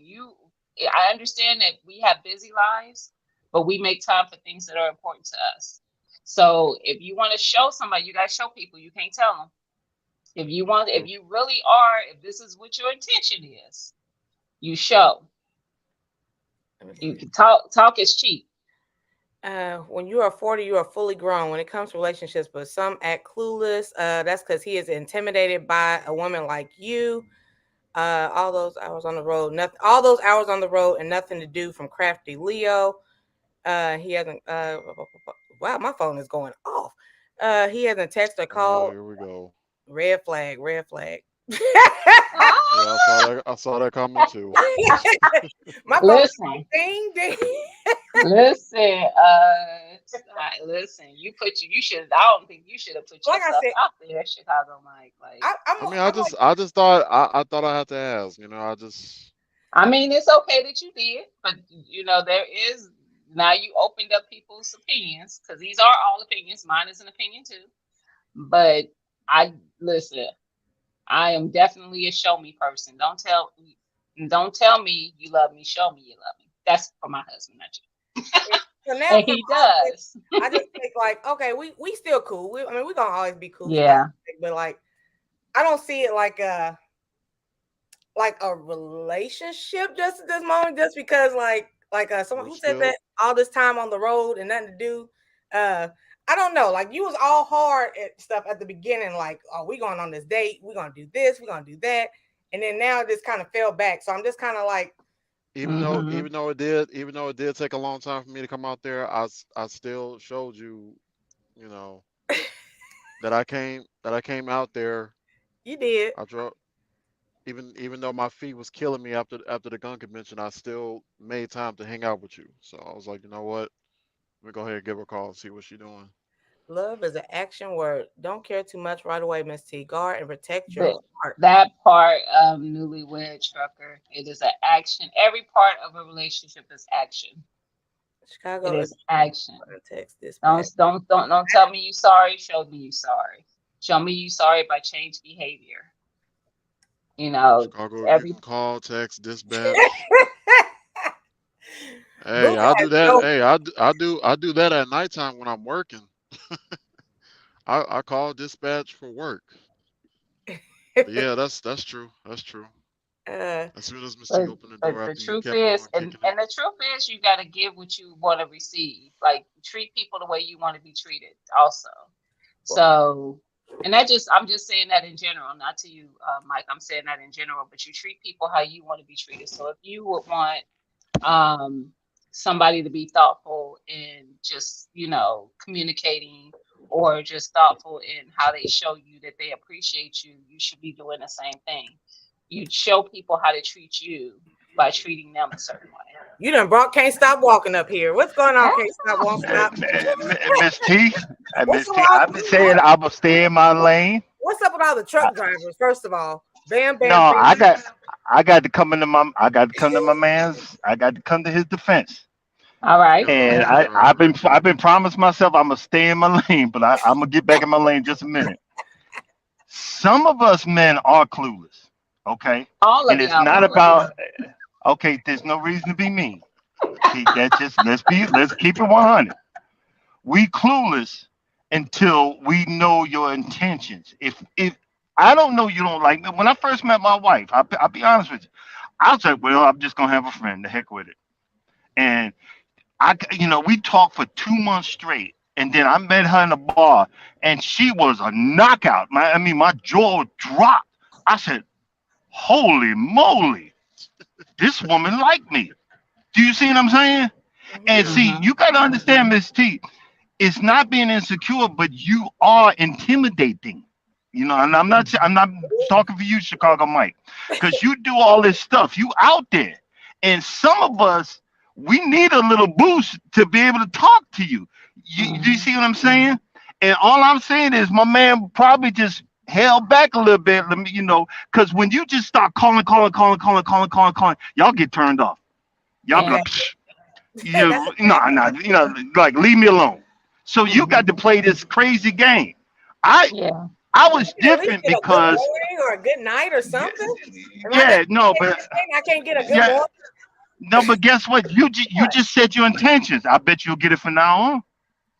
I understand that we have busy lives, but we make time for things that are important to us. So if you want to show somebody, you got to show people. You can't tell them. If you really are, if this is what your intention is, you show. You can talk is cheap. When you are 40, you are fully grown when it comes to relationships, but some act clueless. That's because he is intimidated by a woman like you. All those hours on the road, and nothing to do from Crafty Leo. He hasn't. Wow, my phone is going off. He hasn't texted or called. Here we go. Red flag. Yeah, I saw that comment too. My phone. Ding ding. Listen, Listen, you should. I don't think you should have put Like I yourself said, out there, Chicago Mike. Like, I mean, I'm like, I just thought I thought I had to ask. You know, I just I mean, it's okay that you did, but there is now you opened up people's opinions because these are all opinions. Mine is an opinion too. But I listen. I am definitely a show me person. Don't tell me you love me. Show me you love me. That's for my husband, not you. so now And from he all this, does. I just think like, okay, we still cool. I mean, we're gonna always be cool. Yeah. But like, I don't see it like a relationship just at this moment, just because someone we're who said still that all this time on the road and nothing to do. I don't know. Like you was all hard at stuff at the beginning, like, oh, we going on this date, we're gonna do this, we're gonna do that. And then now it just kind of fell back. So I'm just kind of like, Hmm. even though it did take a long time for me to come out there, I still showed you, you know, that I came out there. you did. I drove even though my feet was killing me after the gun convention, I still made time to hang out with you. So I was like, you know what? Let me go ahead and give her a call and see what she's doing. Love is an action word. Don't care too much right away, Miss T. Guard and protect your That heart. that part of newlywed trucker, it is an action. Every part of a relationship is action. It Chicago is is action. text dispatch. Don't tell me you sorry. Show me you sorry. Show me you sorry by change behavior. You know, Chicago, you every can call, text, dispatch. Hey, Booker I do has that. no. Hey, I do that at nighttime when I'm working. I call dispatch for work. But yeah, that's true. That's true. uh, As soon as Miss T but opened the door but the after you truth kept is, on and kicking it. and the truth is, you got to give what you want to receive. Like treat people the way you want to be treated. Also, so and I'm just saying that in general, not to you, Mike. I'm saying that in general. But you treat people how you want to be treated. So if you would want um, somebody to be thoughtful in just communicating or just thoughtful in how they show you that they appreciate you, you should be doing the same thing. You show people how to treat you by treating them a certain way. you done brought can't stop walking up here. What's going on? Can't stop, won't stop. Miss T, What's Miss up with T, all I've been saying I will stay in my lane. what's up with all the truck drivers? First of all, bam, No, bam, bam. I got to come into I got to come to my man's. I got to come to his defense. All right. You're a And truck driver. I've been promised myself I'm gonna stay in my lane, but I'm gonna get back in my lane just a minute. Some of us men are clueless, okay, All and of it's y'all not are clueless. about okay. There's no reason to be mean. Okay, that's just let's keep it 100. We clueless until we know your intentions. If I don't know you don't like me. When I first met my wife, I'll be honest with you. I was like, well, I'm just gonna have a friend. The heck with it. And we talked for 2 months straight, and then I met her in a bar, and she was a knockout. I mean, my jaw dropped. I said, "Holy moly, this woman liked me." Do you see what I'm saying? And Mhm. see, Hmm. you got to understand, Miss T. It's not being insecure, but you are intimidating. And I'm not talking for you, Chicago Mike, because you do all this stuff. You out there, and some of us we need a little boost to be able to talk to you. Do you Hmm. see what I'm saying? And all I'm saying is, my man probably just held back a little bit. Because when you just start calling, y'all get turned off. Y'all be Yeah. like, psh, That's a fact. like leave me alone. So you got to Hmm. play this crazy game. I Yeah. I But was you can at least different get a good because morning or a good night or something. Am I just yeah, no, but I can't get a good yeah, morning? no, but guess what? You What? just said your intentions. I bet you'll get it from now on.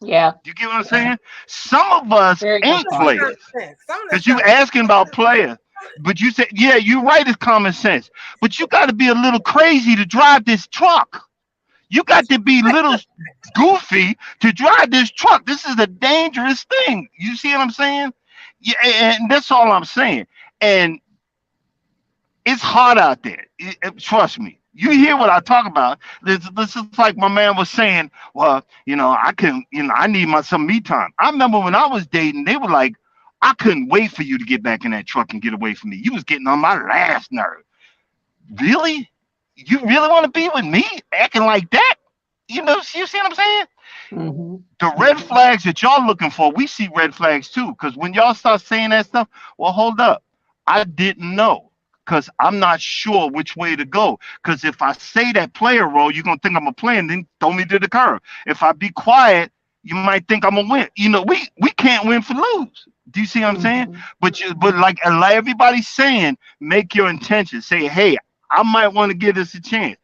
Yeah. You get what I'm saying? Some of us Very Some good ain't of this is point. common players sense. Some of this because you stuff. asking about players. But you said, yeah, you're right. It's common sense. But you got to be a little crazy to drive this truck. You got to be little goofy to drive this truck. This is a dangerous thing. You see what I'm saying? Yeah, and that's all I'm saying. And it's hot out there. Trust me. You hear what I talk about. This is like my man was saying. Well, I need some me time. I remember when I was dating, they were like, I couldn't wait for you to get back in that truck and get away from me. You was getting on my last nerve. Really? You really want to be with me? Acting like that? you see what I'm saying? Mm-hmm. The red flags that y'all looking for, we see red flags too. Because when y'all start saying that stuff, well, hold up, I didn't know. Because I'm not sure which way to go. Because if I say that player role, you're gonna think I'm a player, and then throw me to the curb. If I be quiet, you might think I'm a win. We can't win for lose. Do you see what I'm saying? Mm-hmm. But like everybody's saying, make your intention. Say, hey, I might want to give this a chance.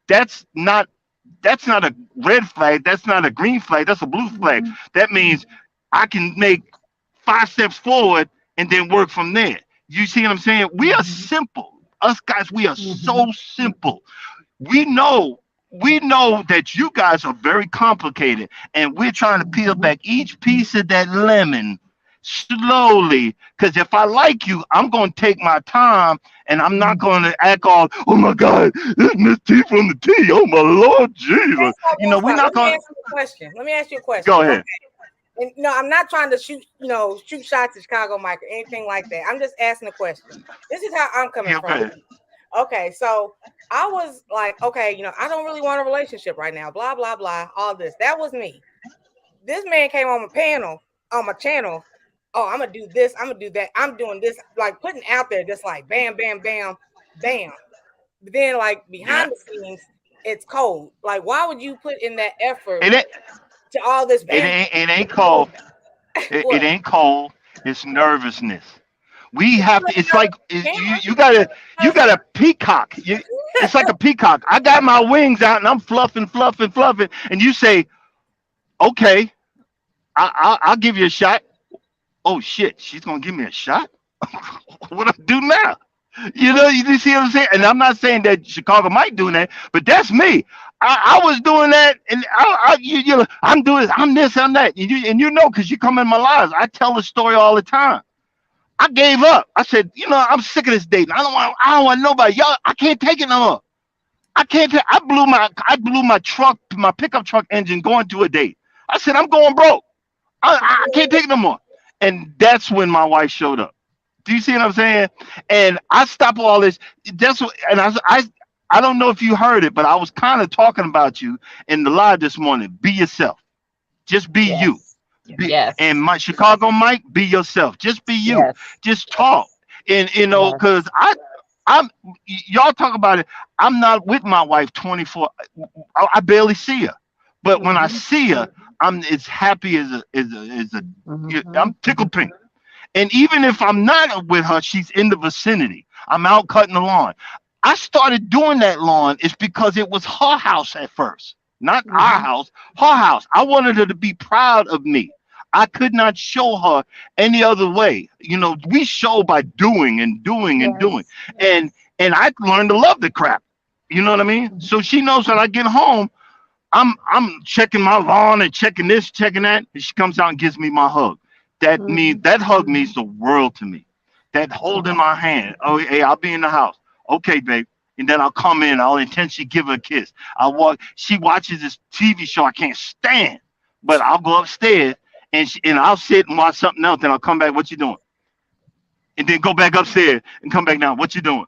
That's not that's not a red flag. That's not a green flag. That's a blue flag. Mm-hmm. That means I can make 5 steps forward and then work from there. You see what I'm saying? We are Mm-hmm. simple. Us guys, we are Mm-hmm. so simple. We know we know that you guys are very complicated, and we're trying to peel Mm-hmm. back each piece of that lemon slowly. Because if I like you, I'm going to take my time, and I'm not going Mm-hmm. to act all, oh my God, this Miss T from the T. Oh my Lord Okay, Jesus. stop, stop, We're stop. not Let me going to ask you a question. Let me ask you a question. go Okay. ahead. And no, I'm not trying to shoot shots at Chicago Mike or anything like that. I'm just asking a question. This is how I'm coming Yeah, from. okay. Okay, so I was like, okay, I don't really want a relationship right now. Blah blah blah. All this. That was me. This man came on my panel, on my channel. Oh, I'm gonna do this. I'm gonna do that. I'm doing this. Like putting out there, just like bam, bam, bam, bam. But then, like Yeah. behind the scenes, it's cold. Like, why would you put in that effort It ain't, to all this bam, it ain't cold. It what? ain't cold. It's nervousness. We But have you to. ain't It's nervous like on camera. you Nervous on got a peacock. It's like a peacock. I got my wings out and I'm fluffing, fluffing, fluffing, and you say, "Okay, I'll give you a shot." Oh shit, she's gonna give me a shot. What I do now? You see what I'm saying? And I'm not saying that Chicago might do that, but that's me. I was doing that, and I'm doing this, I'm this, I'm that, and because you come in my lives, I tell the story all the time. I gave up. I said, I'm sick of this dating. I don't want nobody. Y'all, I can't take it no more. I can't take. I blew my truck, my pickup truck engine going to a date. I said, I'm going broke. I can't take it no more. And that's when my wife showed up. Do you see what I'm saying? And I stopped all this. That's what, and I don't know if you heard it, but I was kind of talking about you in the live this morning. Be yourself. Just be you. Yes. And Yes. my Chicago Mike, be yourself. Just be you. Yes. Just talk. And because Yes. I'm y'all talk about it. I'm not with my wife 24. I barely see her, but when I Mm-hmm. see her, I'm as happy as a Mm-hmm. I'm tickled pink. And even if I'm not with her, she's in the vicinity. I'm out cutting the lawn. I started doing that lawn is because it was her house at first, not our Mm-hmm. house, her house. I wanted her to be proud of me. I could not show her any other way. We show by doing and doing and doing. Yes. And and I learned to love the crap. You know what I mean? Mm-hmm. So she knows when I get home, I'm checking my lawn and checking this, checking that, and she comes out and gives me my hug. Mm-hmm. That hug means the world to me. That holding my hand. Oh, hey, I'll be in the house. Okay, babe. And then I'll come in. I'll intentionally give her a kiss. I'll walk. She watches this TV show I can't stand, but I'll go upstairs and I'll sit and watch something else. Then I'll come back. What you doing? And then go back upstairs and come back down. What you doing?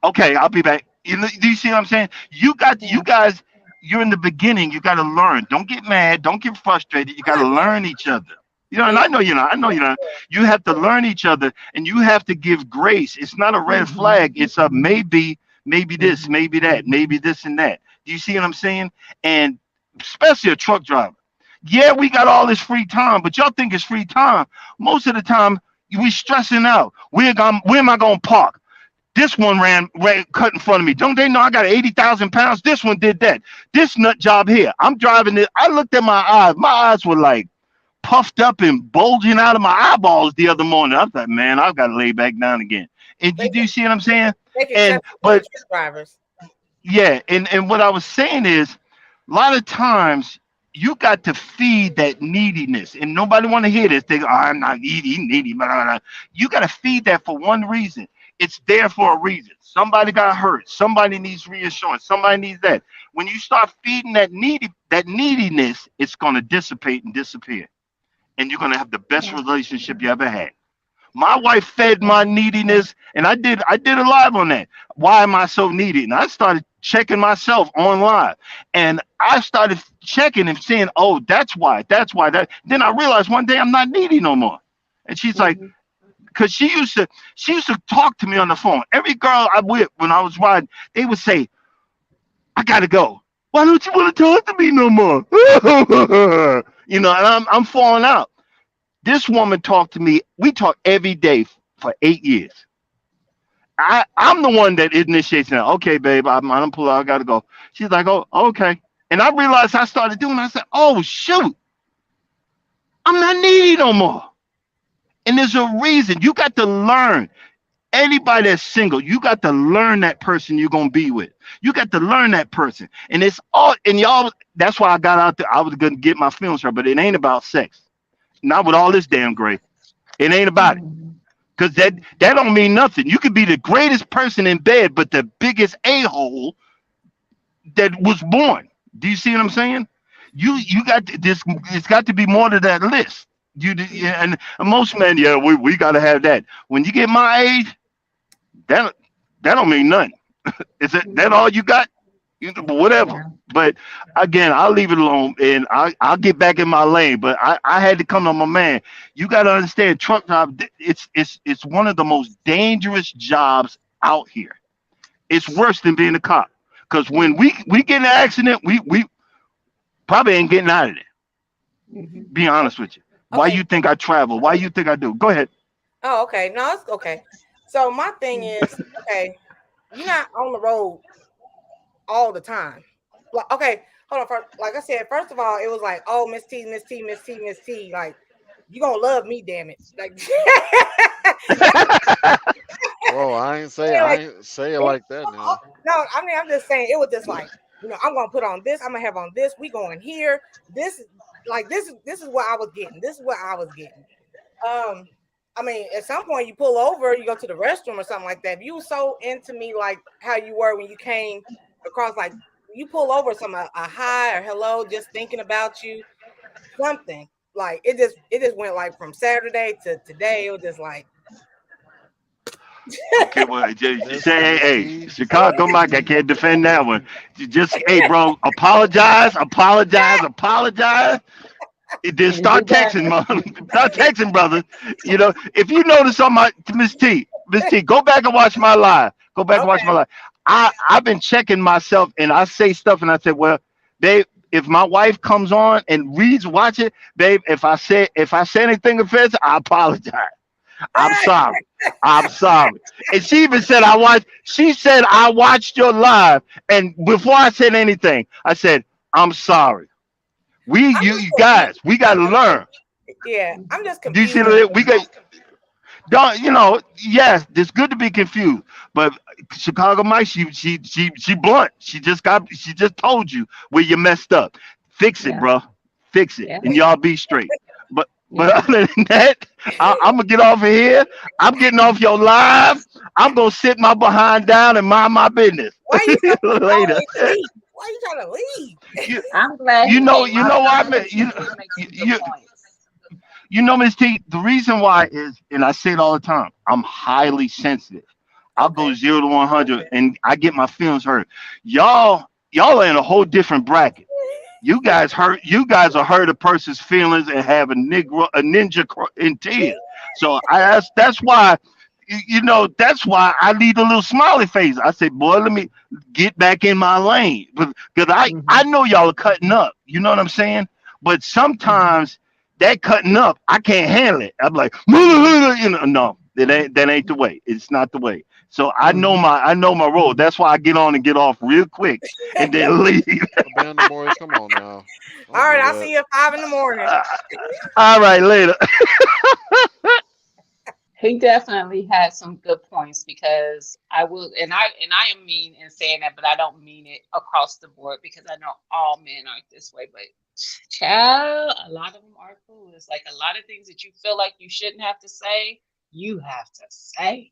Okay, I'll be back. Do you see what I'm saying? You Yeah. guys, you're in the beginning. You got to learn. Don't get mad. Don't get frustrated. You I'm got to not mad. learn each other. And Yeah, I know you're not. I know you're not. You have to learn each other, and you have to give grace. It's not a red Mm-hmm. flag. It's a maybe, maybe this, Mm-hmm. maybe that, maybe this and that. Do you see what I'm saying? And especially a truck driver. Yeah, we got all this free time, but y'all think it's free time. Most of the time, we stressing out. Where am I going to park? This one ran cut in front of me. Don't they know I got 80,000 pounds? This one did that. This nut job here. I'm driving it. I looked at my eyes. My eyes were like puffed up and bulging out of my eyeballs the other morning. I thought, man, I've got to lay back down again. And they do you see what I'm saying? make And exceptions for the but truck drivers. yeah, and what I was saying is a lot of times you got to feed that neediness, and nobody want to hear this. They go, oh, I'm not needy, blah, blah, blah. You got to feed that for one reason. It's there for a reason. Somebody got hurt. Somebody needs reassurance. Somebody needs that. When you start feeding that neediness, it's going to dissipate and disappear, and you're going to have the best Yeah. relationship you ever had. My wife fed my neediness, and I did a live on that. Why am I so needy? And I started checking myself on live, and I started checking and saying, oh, that's why, that. Then I realized one day I'm not needy no more. And she's like, Mhm. because she used to talk to me on the phone. Every girl I with when I was riding, they would say, I gotta go. Why don't you want to talk to me no more? And I'm falling out. This woman talked to me. We talk every day for 8 years. I'm the one that initiates now. Okay, babe, I'm pull out. I gotta go. She's like, oh, okay. And I realized I started doing. I said, oh shoot, I'm not needy no more. And there's a reason. You got to learn. Anybody that's single, you got to learn that person you're gonna be with. You got to learn that person. And it's all and y'all. That's why I got out there. I was gonna get my feelings hurt, but it ain't about sex. Not with all this damn gray. It ain't about it. Mhm. Because that don't mean nothing. You could be the greatest person in bed, but the biggest a-hole that was born. Do you see what I'm saying? You got this. It's got to be more to that list. Yeah, and most men, yeah, we got to have that. When you get my age, that that don't mean nothing. Is that all you got? Whatever. Yeah. But again, I'll leave it alone and I'll get back in my lane. But I had to come to my man. You got to understand, truck job. It's one of the most dangerous jobs out here. It's worse than being a cop. Because when we get in an accident, we probably ain't getting out of there. Mhm. Be honest with you. Why Okay. you think I travel? Why you think I do? Go ahead. Oh, okay. No, it's okay. So my thing is, okay, you're not on the road all the time. Like, okay, hold on. First, like I said, first of all, it was like, oh, Miss T, Miss T, Miss T, Miss T. Like, you gonna love me, damn it. Like, that's Whoa, I like, ain't say it it, like that now. no, I mean, I'm just saying, it was just like, I'm gonna put on this. I'm gonna have on this. We going here. This, like, this is what I was getting. This is what I was getting. Um, I mean, at some point you pull over, you go to the restroom or something like that. If you were so into me like how you were when you came across, like you pull over some a hi or hello, just thinking about you, something like it just went like from Saturday to today. It was just like Okay, well, just say, Miss hey, T. Chicago Mike, I can't defend that one. Just, hey, bro, apologize, apologize, apologize. Then Can't do start better. texting, mom. Start texting, brother. If you notice on my Miss T, go back and watch my live. Go back and watch my okay, live. I've been checking myself, and I say stuff, and I say, well, babe, if my wife comes on and watch it, babe, if I say anything offensive, I apologize. I'm sorry. I'm sorry. And she even said she said I watched your live, and before I said anything, I said, I'm sorry. I'm You just guys, confused. we gotta learn. Yeah, I'm just Do you see confused. that? We got don't yes, it's good to be confused. But Chicago Mike, she blunt. She just told you where you messed up. Fix it, Yeah. bro. Fix it. Yeah. And y'all be straight. But Yeah. other than that, I'm gonna get off of here. I'm getting off your live. I'm gonna sit my behind down and mind my business. Why you trying to Later. always leave? Why you trying to leave? You, I'm glad you he know, came you up know though why, man. because he did make some good You, points. Miss T, the reason why is, and I say it all the time, I'm highly sensitive. I'll go Okay. 0 to 100, and I get my feelings hurt. Y'all are in a whole different bracket. You guys are hurt a person's feelings and have a ninja in tears. So that's why. That's why I need a little smiley face. I say, boy, let me get back in my lane, because I Hmm. know y'all are cutting up. You know what I'm saying? But Hmm. sometimes that cutting up, I can't handle it. I'm like, Hmm. no, that ain't the way. It's not the way. So Hmm. I know my role. That's why I get on and get off real quick and then leave. Abandon boys, come on now. All Don't right, do I'll that. see you at 5 in the morning. All right, later. He definitely had some good points because I will, and I am mean in saying that, but I don't mean it across the board because I know all men aren't this way. But child, a lot of them are clueless. Like a lot of things that you feel like you shouldn't have to say, you have to say.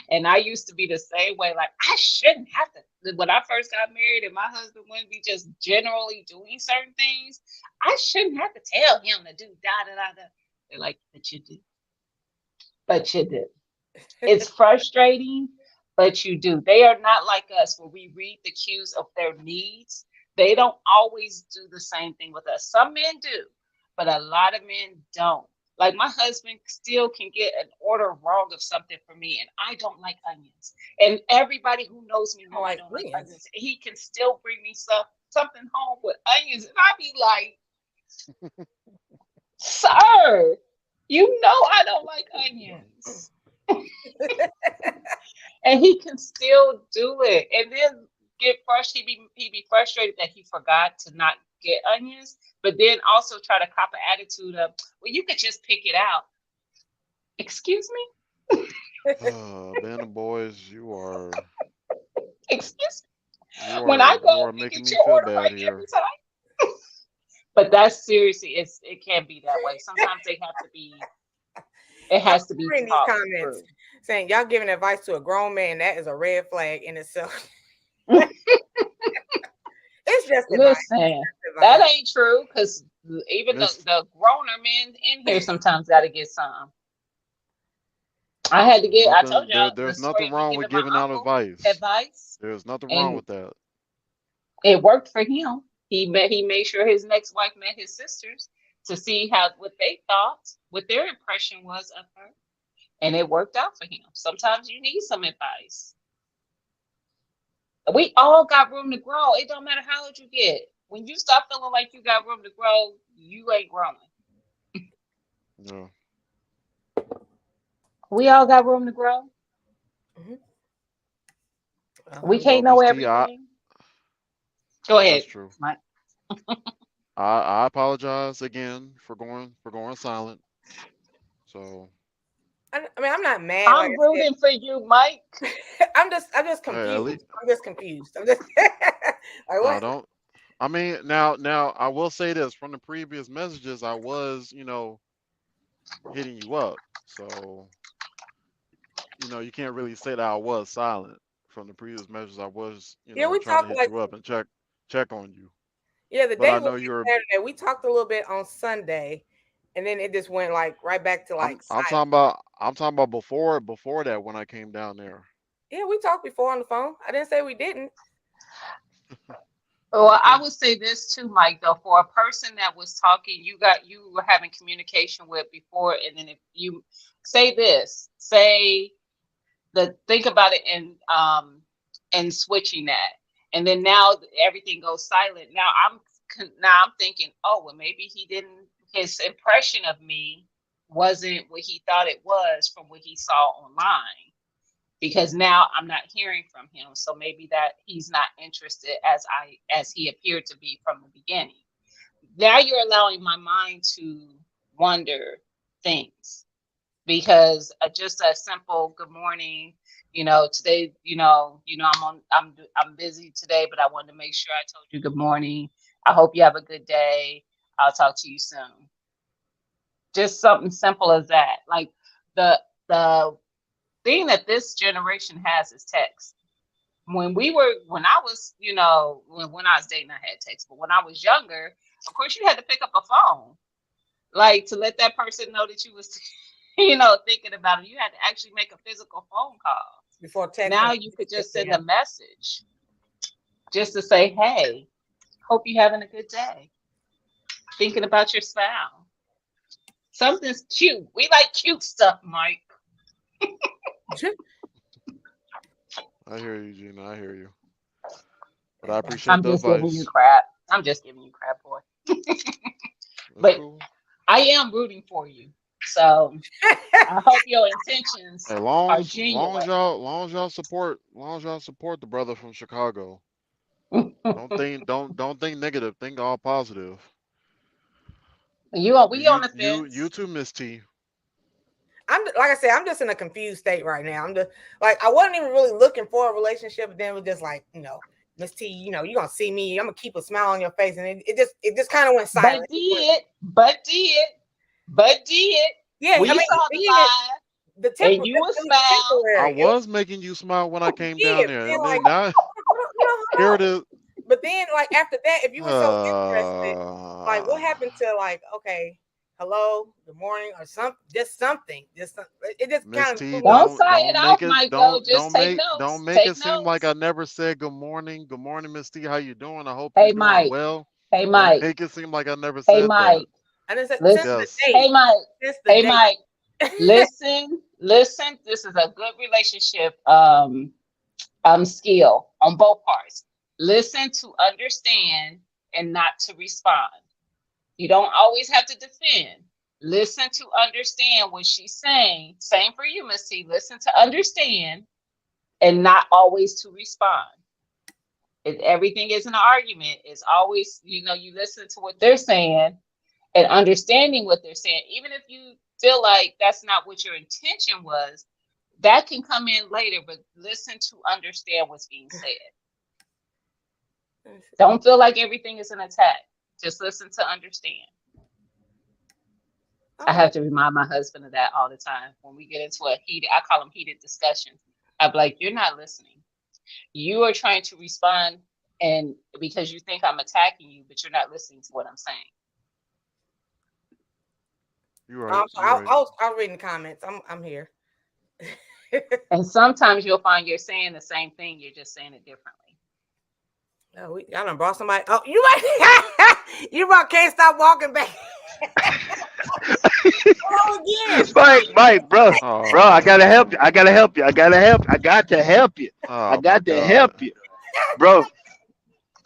And I used to be the same way. Like I shouldn't have to. When I first got married and my husband wouldn't be just generally doing certain things, I shouldn't have to tell him to do da da da da. They're like, but you do. But you do. It's frustrating, but you do. They are not like us where we read the cues of their needs. They don't always do the same thing with us. Some men do, but a lot of men don't. Like my husband still can get an order wrong of something for me, and I don't like onions. And everybody who knows me I know I like don't like onions. onions. He can still bring me something home with onions, and I be like, "Sir, you know I don't like onions." And he can still do it, and then get frustrated. He be frustrated that he forgot to not get onions, but then also try to cop an attitude of, well, you could just pick it out. Excuse me. Band of boys, Excuse me. When I you go are and making get me your feel order bad right every here. time. But that's seriously, it can't be that way. Sometimes they have to be. It I'm has to be reading these talked comments through. saying y'all giving advice to a grown man. That is a red flag in itself. It's just advice. Listen, that Advice. ain't true because even Miss the growner men in here sometimes got to get some. I had to There's get. I told nothing y'all the there's story nothing of me wrong with giving my giving out uncle advice. advice, There's nothing wrong and with that. it worked for him. He made sure his next wife met his sisters to see how what they thought, what their impression was of her, and it worked out for him. Sometimes you need some advice. We all got room to grow. It don't matter how old you get. When you stop feeling like you got room to grow, you ain't growing. Yeah, We all got room to grow. Mhm. We you know, can't Alhamdulillah. know Miss T, everything. Go that's ahead, true. Mike. I apologize again for going silent. So I mean, I'm not mad. Like I'm rooting for you, Mike. I said, I'm just hey, at confused. least I'm just confused. I'm just like no, what? don't. I mean, now I will say this from the previous messages, I was hitting you up. So you can't really say that I was silent from the previous messages. I was Yeah, we trying to talked hit like you up and check on you. yeah, the But day I was know you're. Saturday. We talked a little bit on Sunday, and then it just went like right back to like I'm silent. talking about before that when I came down there. Yeah, we talked before on the phone. I didn't say we didn't. Well, I Okay. would say this too, Mike. Though, for a person that was talking, you were having communication with before, and then if you say this, say think about it and switching that, and then now everything goes silent. Now I'm thinking, oh well, maybe he didn't. His impression of me wasn't what he thought it was from what he saw online, because now I'm not hearing from him. So maybe that he's not interested as he appeared to be from the beginning. Now you're allowing my mind to wonder things, because just a simple good morning, today, I'm busy today, but I wanted to make sure I told you good morning. I hope you have a good day. I'll talk to you soon. Just something simple as that. Like the thing that this generation has is text. When I was, when I was dating, I had text, but when I was younger, of course, you had to pick up a phone, like to let that person know that you was, thinking about it. You had to actually make a physical phone call. Before texting. Now you could just send Yeah. a message just to say, "Hey, hope you having a good day. Thinking about your smile. Something's cute. We like cute stuff, Mike." I hear you, Gina. I hear you. But I appreciate I'm the just giving you advice. crap. I'm just giving you crap, boy. That's But cool. I am rooting for you. So I hope your intentions Hey, are long as genuine. y'all support the brother from Chicago. Don't think negative. Think all positive. We on the You fence. too, Miss T. Like I said, I'm just in a confused state right now. I'm just like I wasn't even really looking for a relationship, but then it was just like, Miss T, you're gonna see me, I'm gonna keep a smile on your face. And it just kind of went silent. But did. Yeah, I We mean saw the it live the and temper you a it was smile. I temporary. was making you smile when I came down Yeah, there, then and like then now hold here on. it is. But then like after that, if you were so interested, like what Uh, happened to like, okay, hello, good morning, or just something. It just Miss kind of T, threw me off. Don't don't sign it don't off, make it Mike. Though, don't just don't take make notes. don't make Take it seem like I notes. never said good morning. Good morning, Miss T. How you doing? I hope you're Hey, doing Mike. well. Hey, Don't Mike. make it seem like I never Hey, said that. Mike. And it said since Listen. the Yes. Hey, date, Mike. since the Hey, date. Mike. Listen. Listen. This is a good relationship skill on both parts. Listen to understand and not to respond. You don't always have to defend. Listen to understand what she's saying. Same for you, Miss T. Listen to understand and not always to respond. If everything isn't an argument, it's always, you listen to what they're saying and understanding what they're saying. Even if you feel like that's not what your intention was, that can come in later, but listen to understand what's being said. Don't feel like everything is an attack. Just listen to understand. I have to remind my husband of that all the time. When we get into I call them heated discussions. I'm like, you're not listening. You are trying to respond, and because you think I'm attacking you, but you're not listening to what I'm saying. You're right. You're right. I'll read the comments. I'm here. And sometimes you'll find you're saying the same thing, you're just saying it differently. Oh, y'all done brought somebody. Oh, you right. You can't stop walking back. Oh, again. Mike, bro, I Oh, gotta help you. I got to help you. I got to help you. I oh my got to God. help you, bro.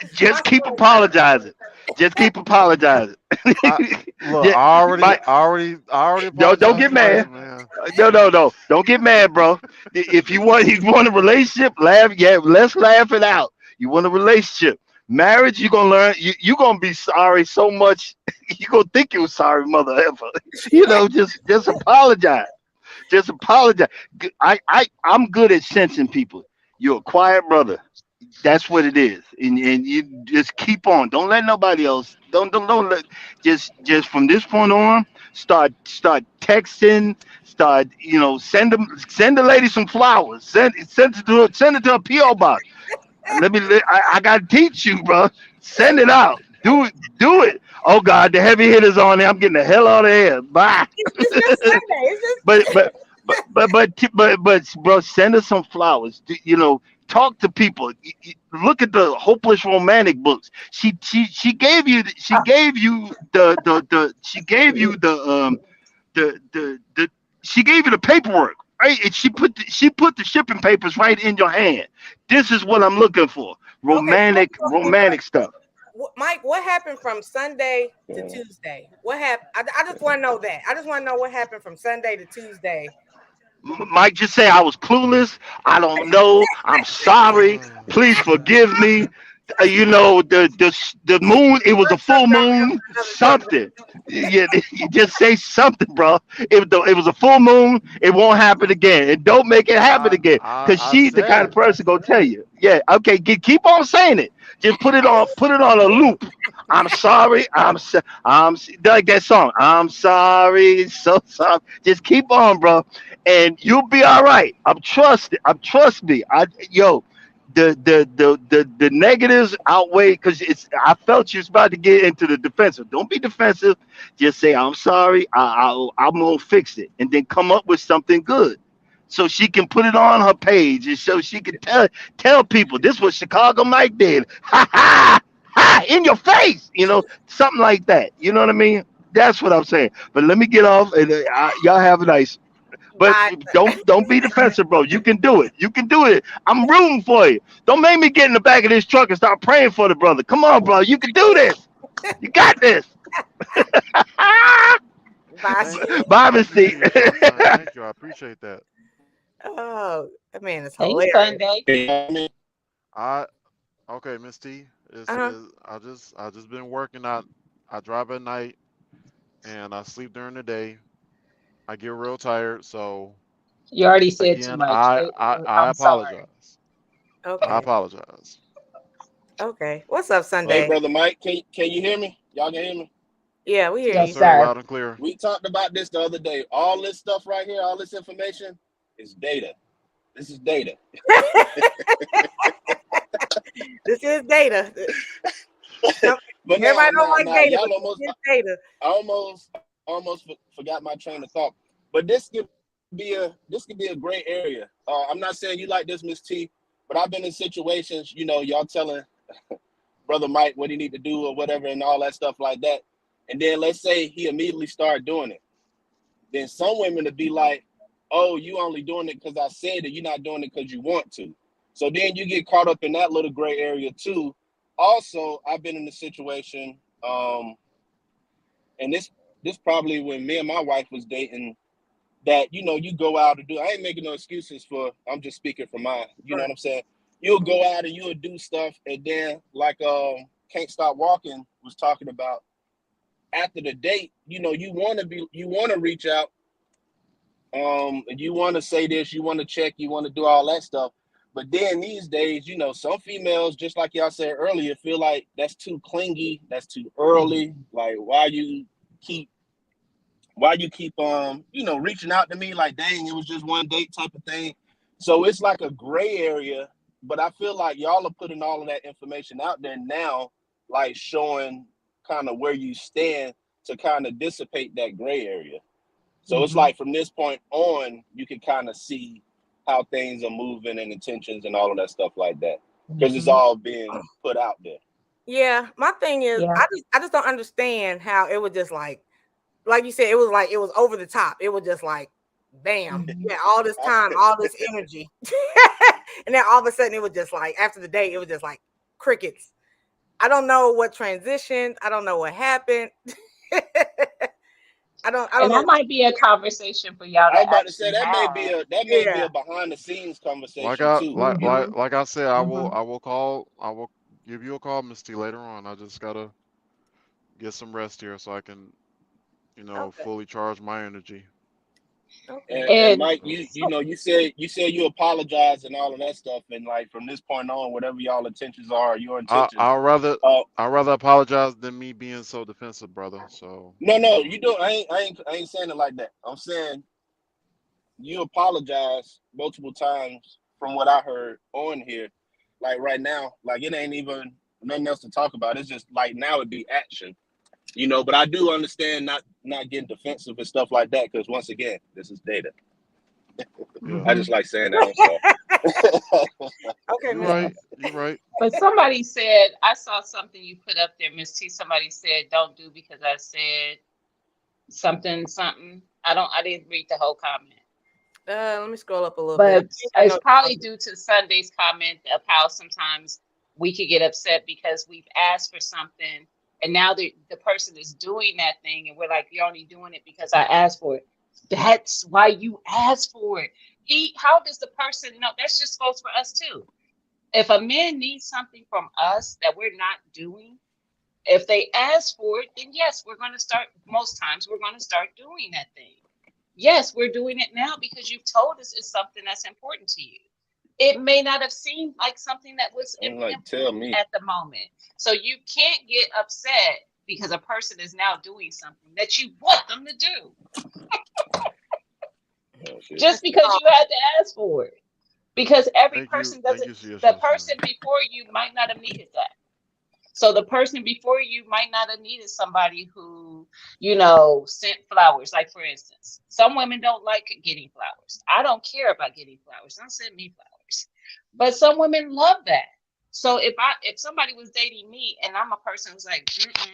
My Just keep son, apologizing. Just keep apologizing. I look. Yeah, Mike, I already don't apologized get twice, mad. man. No. Don't get mad, bro. If you want a relationship, laugh. Yeah, let's laugh it out. You want a relationship, marriage. You're gonna learn. You're gonna be sorry so much. You're gonna think you're sorry, mother ever. Just apologize. Just apologize. I'm good at sensing people. You're a quiet brother. That's what it is, and you just keep on. Don't let nobody else. Don't let. Just from this point on, start texting. Start send the lady some flowers. Send it to a PO box. I gotta teach you, bro. Send it out. Do it. Oh God, the heavy hitters on there. I'm getting the hell out of here. Bye. it's just Sunday. It's but just but but bro, send us some flowers. Talk to people. Look at the hopeless romantic books. She gave you the she gave you the paperwork, right? And she put the shipping papers right in your hand. This is what I'm looking for. okay. Romantic stuff. Mike, what happened from Sunday to Tuesday? What happened? I just want to know that. I just want to know what happened from Sunday to Tuesday. Mike just say I was clueless. I don't know. I'm sorry. Please forgive me. The moon. It was a full moon. Another subject. Something. You just say something, bro. It was a full moon. It won't happen again. And don't make it happen again. Cause I she's the said kind of it. person gonna tell you. Yeah. Okay. Keep on saying it. Just put it on a loop. I'm sorry. Like that song. I'm sorry. So sorry. Just keep on, bro, and you'll be all right. Trust me. The negatives outweigh because I felt you was about to get into the defensive. Don't be defensive. Just say I'm sorry. I'm gonna fix it, and then come up with something good, so she can put it on her page, and so she can tell people this was Chicago Mike did. Ha ha ha! In your face, something like that. You know what I mean? That's what I'm saying. But let me get off, and y'all have a nice. But Bye. don't be defensive, bro. You can do it. You can do it. I'm rooting for you. Don't make me get in the back of this truck and start praying for the brother. Come on, bro. You can do this. You got this. Bye. Bye, Miss Thank you, C. King Sunshine. Thank you. I appreciate that. Oh, that man is Thanks, hilarious. Sunday. I okay, Miss T. Uh-huh. I just been working out. I drive at night and I sleep during the day. I get real tired, so You already said too again, much. I I'm sorry. apologize. I Okay. apologize. Okay. What's up, Hey, Sunday? brother Mike, can you hear me? Y'all can hear me? Yeah, we hear Yes, Yes, you. sir. sir. Loud and clear. We talked about this the other day. All this stuff right here, all this information is data. This is data. This is data. But Everybody don't like now, data, y'all but this is data. almost almost forgot my train of thought. But this could be a gray area. I'm not saying you like this, Miss T, but I've been in situations, y'all telling Brother Mike what he need to do or whatever and all that stuff like that. And then let's say he immediately start doing it. Then some women would be like, oh, you only doing it because I said it. You're not doing it because you want to. So then you get caught up in that little gray area too. Also, I've been in a situation, and this probably when me and my wife was dating, that you go out and do. I ain't making no excuses for. I'm just speaking for mine. You know what I'm saying? You'll go out and you'll do stuff, and then like Can't Stop Walking was talking about, after the date, you want to reach out, you want to say this, you want to check, you want to do all that stuff. But then these days, some females, just like y'all said earlier, feel like that's too clingy, that's too early. Like, why you keep reaching out to me, like, dang, it was just one date type of thing. So it's like a gray area, but I feel like y'all are putting all of that information out there now, like showing kind of where you stand to kind of dissipate that gray area. So it's like from this point on, you can kind of see how things are moving and intentions and all of that stuff like that, because it's all being put out there. Yeah, my thing is, I just don't understand how it was just like you said, it was over the top. It was just like, bam, yeah, all this time, all this energy, and then all of a sudden, it was just like, after the day, it was just like crickets. I don't know what transitioned. I don't know what happened. I don't And know. that might be a conversation for y'all I was to about to say actually have. that may be a behind the scenes Like conversation I too. like I said, I will give you a call, Misty, later on. I just gotta get some rest here so I can, fully charge my energy. And Mike, So, you said you apologize and all of that stuff, and like from this point on, whatever y'all intentions are, your I intentions. I'd rather Uh, I'd rather apologize than me being so defensive, brother. So no, you do. I ain't saying it like that. I'm saying you apologize multiple times from what I heard on here. Like right now, like it ain't even nothing else to talk about. It's just like now it'd be action, But I do understand not getting defensive and stuff like that, because once again, this is data. yeah, I just like saying that. I'm sorry. Okay, you're Miss. right. You're right. but somebody said, I saw something you put up there, Miss T. Somebody said, don't do because I said something. I didn't read the whole comment. Let me scroll up a little But bit. I it's know. probably due to Sunday's comment of how sometimes we could get upset because we've asked for something and now the person is doing that thing and we're like, you're only doing it because I asked for it. That's why you asked for it. How does the person know? That's just goes for us too. If a man needs something from us that we're not doing, if they ask for it, then yes, most times we're going to start doing that thing. Yes, we're doing it now because you've told us it's something that's important to you. It may not have seemed like something that was Like, tell me. at the moment. So you can't get upset because a person is now doing something that you want them to do. Just because you had to ask for it. Because every person doesn't, the person before you might not have needed that. So the person before you might not have needed somebody who, sent flowers. Like, for instance, some women don't like getting flowers. I don't care about getting flowers. Don't send me flowers. But some women love that. So if somebody was dating me and I'm a person who's like,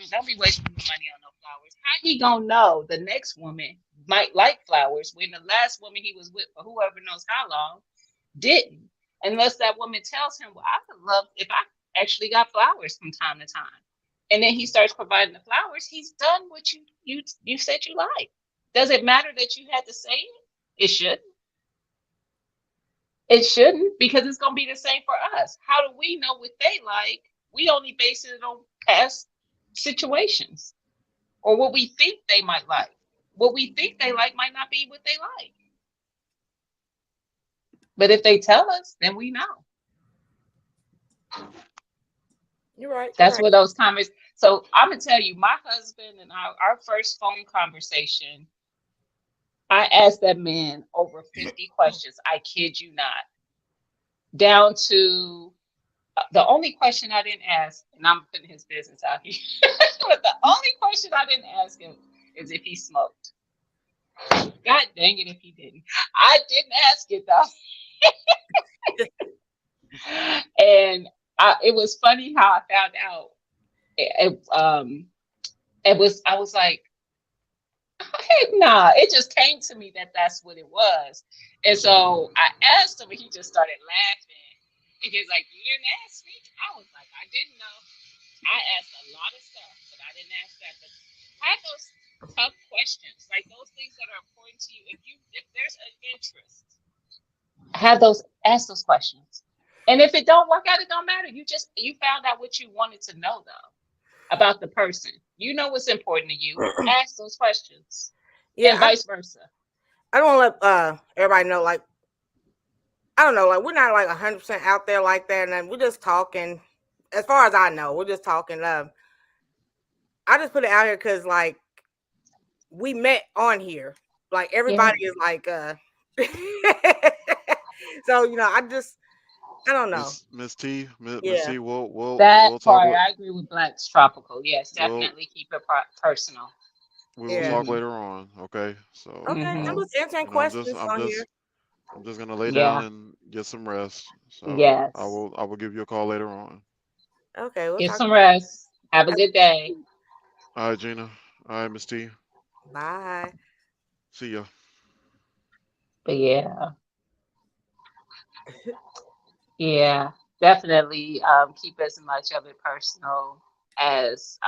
don't be wasting money on no flowers, how he gonna know the next woman might like flowers when the last woman he was with for whoever knows how long didn't? Unless that woman tells him, well, I would love if I actually got flowers from time to time. And then he starts providing the flowers. He's done what you said you like. Does it matter that you had to say it? It shouldn't. It shouldn't, because it's going to be the same for us. How do we know what they like? We only base it on past situations or what we think they might like. What we think they like might not be what they like. But if they tell us, then we know. You're right. That's what those comments. So I'm gonna tell you, my husband and our first phone conversation, I asked that man over 50 questions. I kid you not. Down to the only question I didn't ask, and I'm putting his business out here, but the only question I didn't ask him as if he smoked. God dang it if he didn't. I didn't ask it though. And it was funny how I found out. I was like, heck nah. It just came to me that that's what it was. And so I asked him and he just started laughing. And he was like, you didn't ask me? I was like, I didn't know. I asked a lot of stuff, but I didn't ask that. But have those tough questions, like those things that are important to you. If there's an interest, ask those questions. And if it don't work out, it don't matter. You found out what you wanted to know though about the person. You know what's important to you. Ask those questions. Yeah, And vice versa. I don't want to let everybody know, like, I don't know, like, we're not like 100% out there like that, and we're just talking. As far as I know, we're just talking. I just put it out here because, like, we met on here. Like, everybody is like, so I don't know. Miss T, Miss Yeah, T, That we'll talk. part, I agree with Black's Tropical. Yes, We'll definitely keep it personal. we will yeah. talk Hmm. later on. Okay, so Okay, I'm Hmm. just answering questions on here. I'm just gonna lay down Yeah. and get some rest. So Yes. I will give you a call later on. Okay, we'll Get talk. some rest. Have a good day. All right, Gina. All right, Miss T. Bye. See ya. But yeah, definitely keep as much of it personal as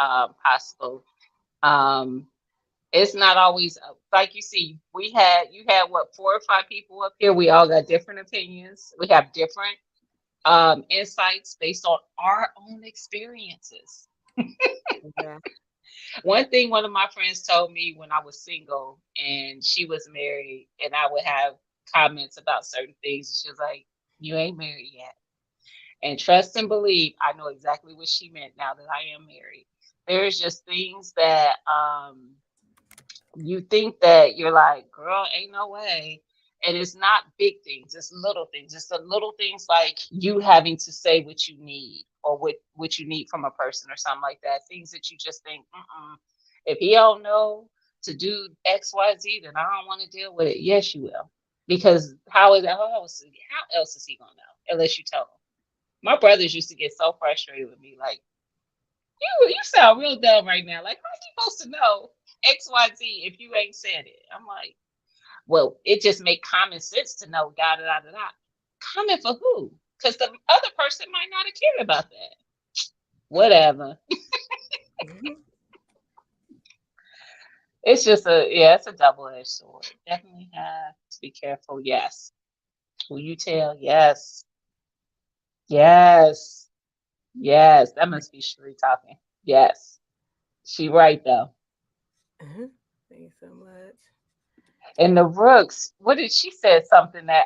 possible. Um, it's not always like you see. You had what 4 or 5 people up here. We all got different opinions. We have different insights based on our own experiences. Yeah. One thing one of my friends told me when I was single and she was married, and I would have comments about certain things. She was like, "You ain't married yet." And trust and believe, I know exactly what she meant now that I am married. There's just things that you think that you're like, girl, ain't no way. And it's not big things, it's little things. It's the little things like you having to say what you need or what you need from a person or something like that. Things that you just think, if he don't know to do X, Y, Z, then I don't want to deal with it. Yes, you will. Because how else is he gonna know unless you tell him? My brothers used to get so frustrated with me, like, you sound real dumb right now. Like, how are you supposed to know XYZ if you ain't said it? I'm like, well, it just make common sense to know da da da da da. Comment for who? Because the other person might not have cared about that. Whatever. Mhm. It's just it's a double-edged sword. Definitely have to be careful. Yes. Will you tell? Yes. Yes. Yes. That must be Sheree talking. Yes. She right though. Mhm. Thank you so much. And the Rooks, what did she said something that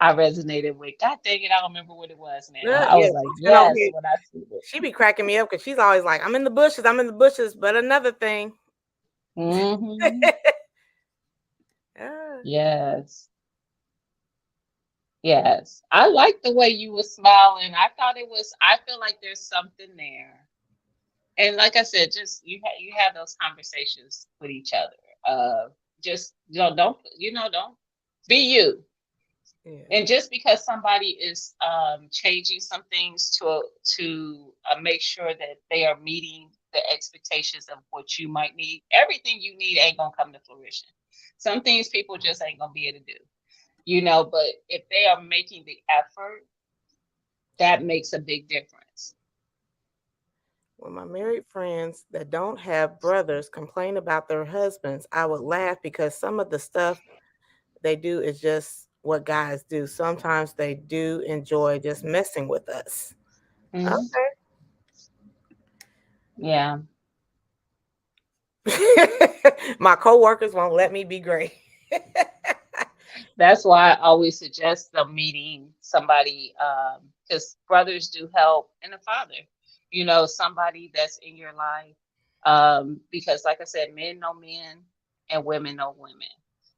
I resonated with. God dang it, I don't remember what it was now. I Yeah, was like, she's been over yes, here. when I see it. She be cracking me up because she's always like, "I'm in the bushes. I'm in the bushes." But another thing. Mm-hmm. Ah, Yes. Yes. I like the way you were smiling. I feel like there's something there. And like I said, just you have those conversations with each other. Just don't be you. yeah. And just because somebody is changing some things to make sure that they are meeting the expectations of what you might need, everything you need ain't gonna come to fruition. Some things people just ain't gonna be able to do, but if they are making the effort, that makes a big difference. When my married friends that don't have brothers complain about their husbands, I would laugh because some of the stuff they do is just what guys do. Sometimes they do enjoy just messing with us. Hmm. Yeah. Okay. My coworkers won't let me be great. That's why I always suggest them meeting somebody, because brothers do help, and a father, somebody that's in your life. Because, like I said, men know men and women know women.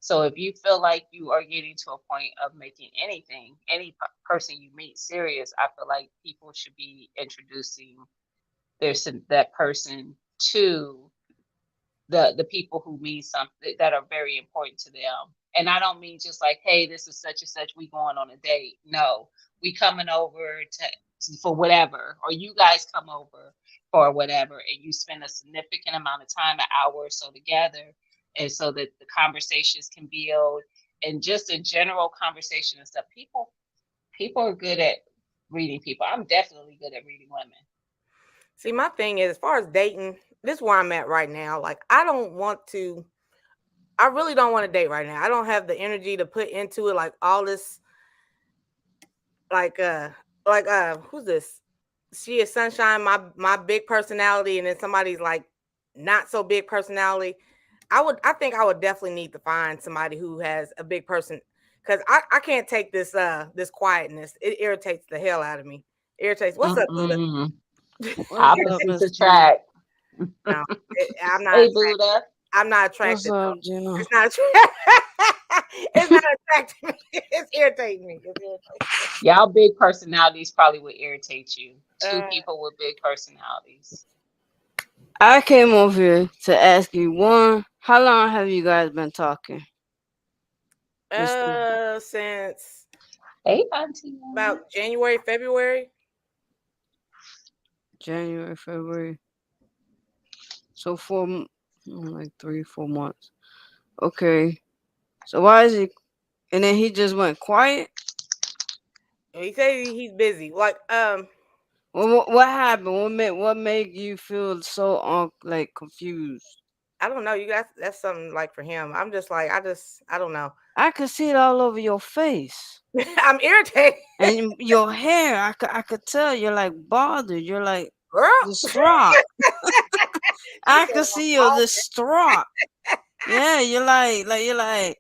So if you feel like you are getting to a point of making any person you meet serious, I feel like people should be introducing that person to the people who mean something, that are very important to them. And I don't mean just like, hey, this is such and such, we going on a date. No, we coming over for whatever, or you guys come over for whatever, and you spend a significant amount of time, an hour or so together, and so that the conversations can build, and just a general conversation and stuff. People are good at reading people. I'm definitely good at reading women. See, my thing is, as far as dating, this is where I'm at right now. Like, I really don't want to date right now. I don't have the energy to put into it, like all this, like, who's this? She is Sunshine, my big personality, and then somebody's like not so big personality. I think I would definitely need to find somebody who has a big person, because I can't take this quietness. It irritates the hell out of me. Irritates. What's up, Buddha? What's up, Opposites Miss G? attract. No, I'm not. Hey, Buddha. I'm not What's attracted. up, Gina? It's not attractive. It's not attracting me. It's irritating me. It's irritating. Y'all big personalities probably would irritate you. Two Uh, people with big personalities. I came over here to ask you one. How long have you guys been talking? Since Hey, Auntie. about January, February. January, February. So like 3, 4 months. Okay. So why is he? And then he just went quiet. He said he's busy. Like, What happened? What made you feel so like confused? I don't know. You guys, that's something like for him. I'm just like, I don't know. I could see it all over your face. I'm irritated. And your hair, I could tell you're like bothered. You're like Girl. distraught. I said, could see you're distraught. Yeah, you're like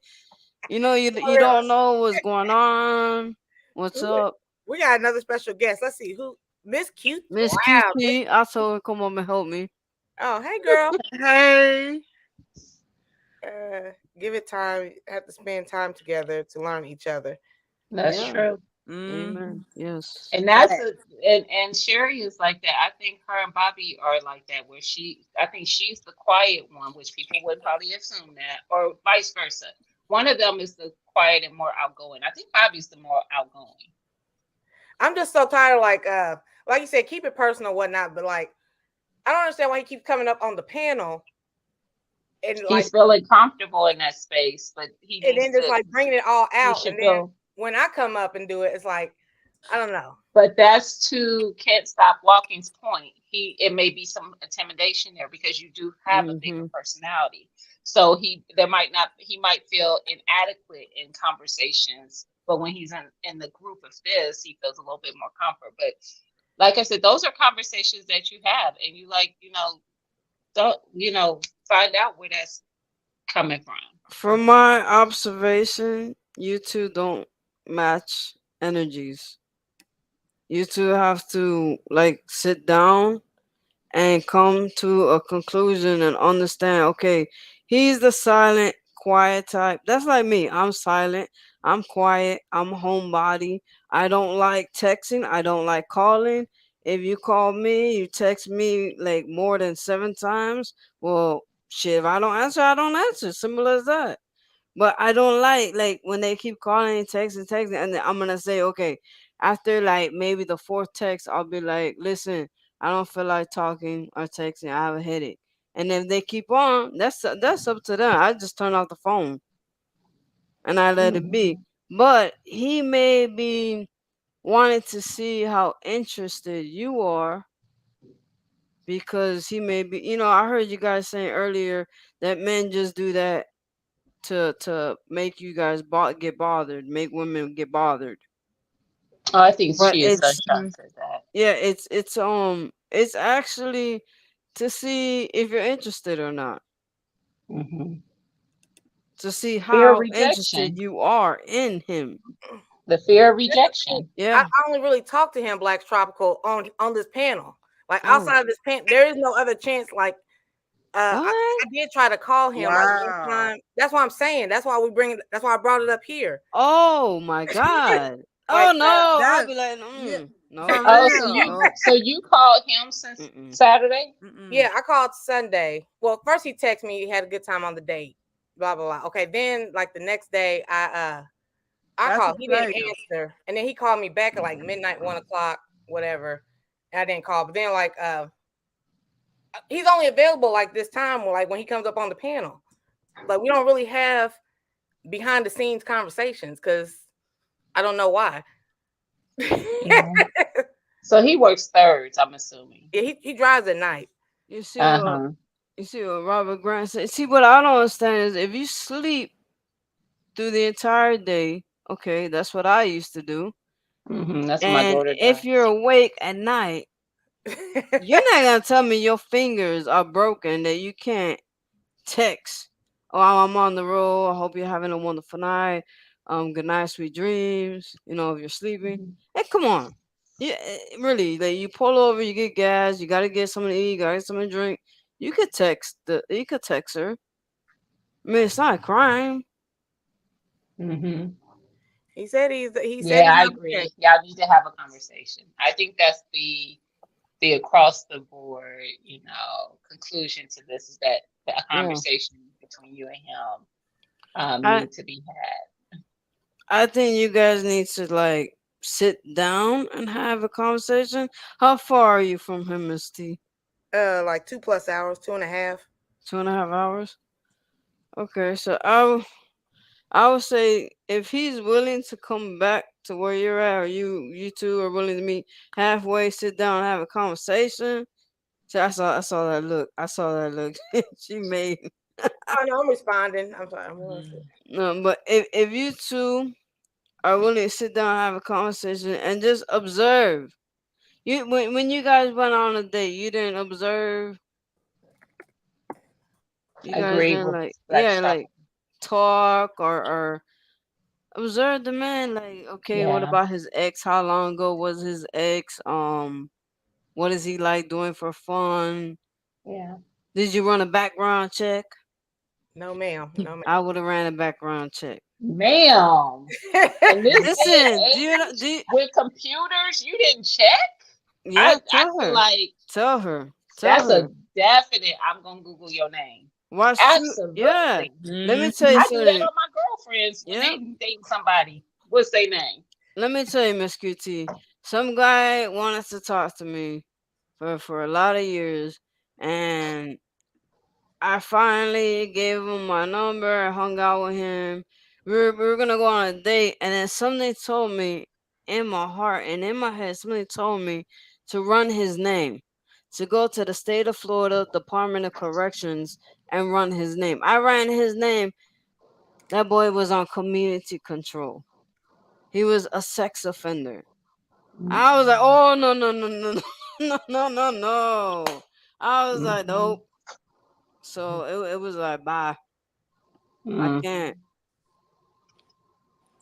you don't know what's going on. What's up? We got another special guest. Let's see who. Miss Cute. Miss Wow. QT, I told her come on and help me. Oh, hey, girl. Hey. Give it time. Have to spend time together to learn each other. That's Yeah. true. Amen. Yes. And that's and Sherry is like that. I think her and Bobby are like that, where I think she's the quiet one, which people would probably assume that, or vice versa. One of them is the quiet and more outgoing. I think Bobby's the more outgoing. I'm just so tired of like you said, keep it personal, whatnot. But like, I don't understand why he keeps coming up on the panel and he's feeling comfortable in that space, but and then just like bringing it all out. And then when I come up and do it, it's like, I don't know. But that's to Can't Stop Walking's point. It may be some intimidation there because you do have a bigger personality. So he might feel inadequate in conversations, but when he's in the group of this, he feels a little bit more comfort. But like I said, those are conversations that you have, and you don't find out where that's coming from. From my observation, you two don't match energies. You two have to like sit down and come to a conclusion and understand, okay, he's the silent, quiet type. That's like me. I'm silent, I'm quiet, I'm homebody. I don't like texting, I don't like calling. If you call me, you text me like more than 7 times, well, shit, if I don't answer, I don't answer. Simple as that. But I don't like when they keep calling and texting, and then I'm gonna say, okay, after like maybe the fourth text, I'll be like, listen, I don't feel like talking or texting. I have a headache. And if they keep on, that's up to them. I just turn off the phone and I let it be. But he may be wanting to see how interested you are, because he may be, I heard you guys saying earlier that men just do that to make you guys get bothered, make women get bothered. Oh, I think But she is Sunshine said that. Yeah, it's actually to see if you're interested or not. To see how interested you are in him. The fear of rejection. Yeah. I only really talk to him, Black Tropical, on this panel. Like outside of this panel, there is no other chance. Like I did try to call him like one time. That's what I'm saying. That's why that's why I brought it up here. Oh my God. Oh no. I'll be like, Yeah, No. For Oh, real. Nope. so you called him since Mm-mm. Saturday? Mm-mm. Yeah, I called Sunday. Well, first he texted me he had a good time on the date. Blah blah blah. Okay, then like the next day I That's a called. He didn't player. answer, and then he called me back at like midnight, 1 o'clock, whatever. And I didn't call, but then like he's only available like this time, like when he comes up on the panel. Like we don't really have behind the scenes conversations because I don't know why. Yeah. So he works thirds, I'm assuming. Yeah, he drives at night. You see Uh what huh. you see what Robert Grant said. See what I don't understand is if you sleep through the entire day, okay, that's what I used to do. That's what my And daughter if you're does. awake at night, you're not gonna tell me your fingers are broken that you can't text. Oh, I'm on the road. I hope you're having a wonderful night. Good night, sweet dreams. You know, if you're sleeping. Mhm. Hey, come on. Yeah, really. Like you pull over, you get gas. You gotta get something to eat. Gotta get something to drink. You could text her. I mean, it's not a crime. Mhm. he said Yeah, he's I okay. agree. Y'all need to have a conversation. I think that's the across the board, conclusion to this is that a Yeah. conversation between you and him I need to be had. I think you guys need to like sit down and have a conversation. How far are you from him, Miss T? Like 2+ hours, 2.5. 2.5 hours. Okay, so I would say if he's willing to come back to where you're at, or you two are willing to meet halfway, sit down, and have a conversation. So I saw that look. I saw that look. She made Oh no, I'm responding. I'm sorry. no, but if you two are willing to sit down and have a conversation and just observe. When you guys went on a date, you didn't observe. You guys Agreed didn't with like Black yeah Star. like talk or observe the man. Like okay, what Yeah, about his ex? How long ago was his ex? What is he like doing for fun? yeah. Did you run a background check? No, ma'am. No, I would have ran a background check. Ma'am, ma'am. in this day Listen, and do you know? age, with computers, you didn't check? Yeah, I feel like tell her, tell that's a her. definite. I'm gonna Google your name. Watch you. Yeah. Absolutely. Let me tell you I do that something. on my girlfriends when Yeah. they dating somebody. What's their name? Let me tell you, Miss QT. Some guy wanted to talk to me for a lot of years, and I finally gave him my number. I hung out with him. We were gonna go on a date, and then something told me in my heart and in my head, something told me to run his name, to go to the state of Florida Department of Corrections and run his name. I ran his name. That boy was on community control. He was a sex offender. I was like, oh no no no no no no no no no. I was like, Mm-hmm. nope. So it was like, bye. I Mm. can't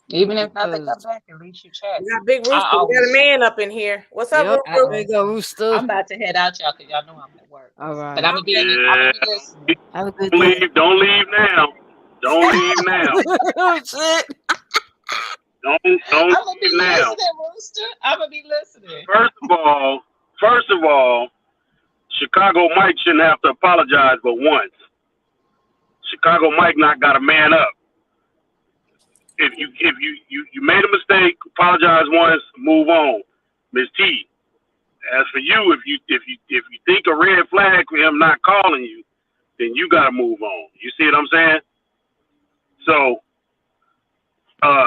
Even if nothing because come back, at least you check. We got Big I Rooster. We got a always check. man up in here. What's up, yep. I Rooster? There you always go, check. Rooster. I'm about to head out, y'all, because y'all know I'm at work. All But right. I'm gonna be I'm gonna Yeah. be listening. Have a good Don't day. leave. Don't leave now. Don't leave now. Oh shit. Don't I'm gonna leave be now. listening, Rooster. I'm gonna be listening. First of all, first of all, Chicago Mike shouldn't have to apologize but once. Chicago Mike not got to man up. If you made a mistake, apologize once, move on. Miss T. As for you, if you think a red flag for him not calling you, then you got to move on. You see what I'm saying? So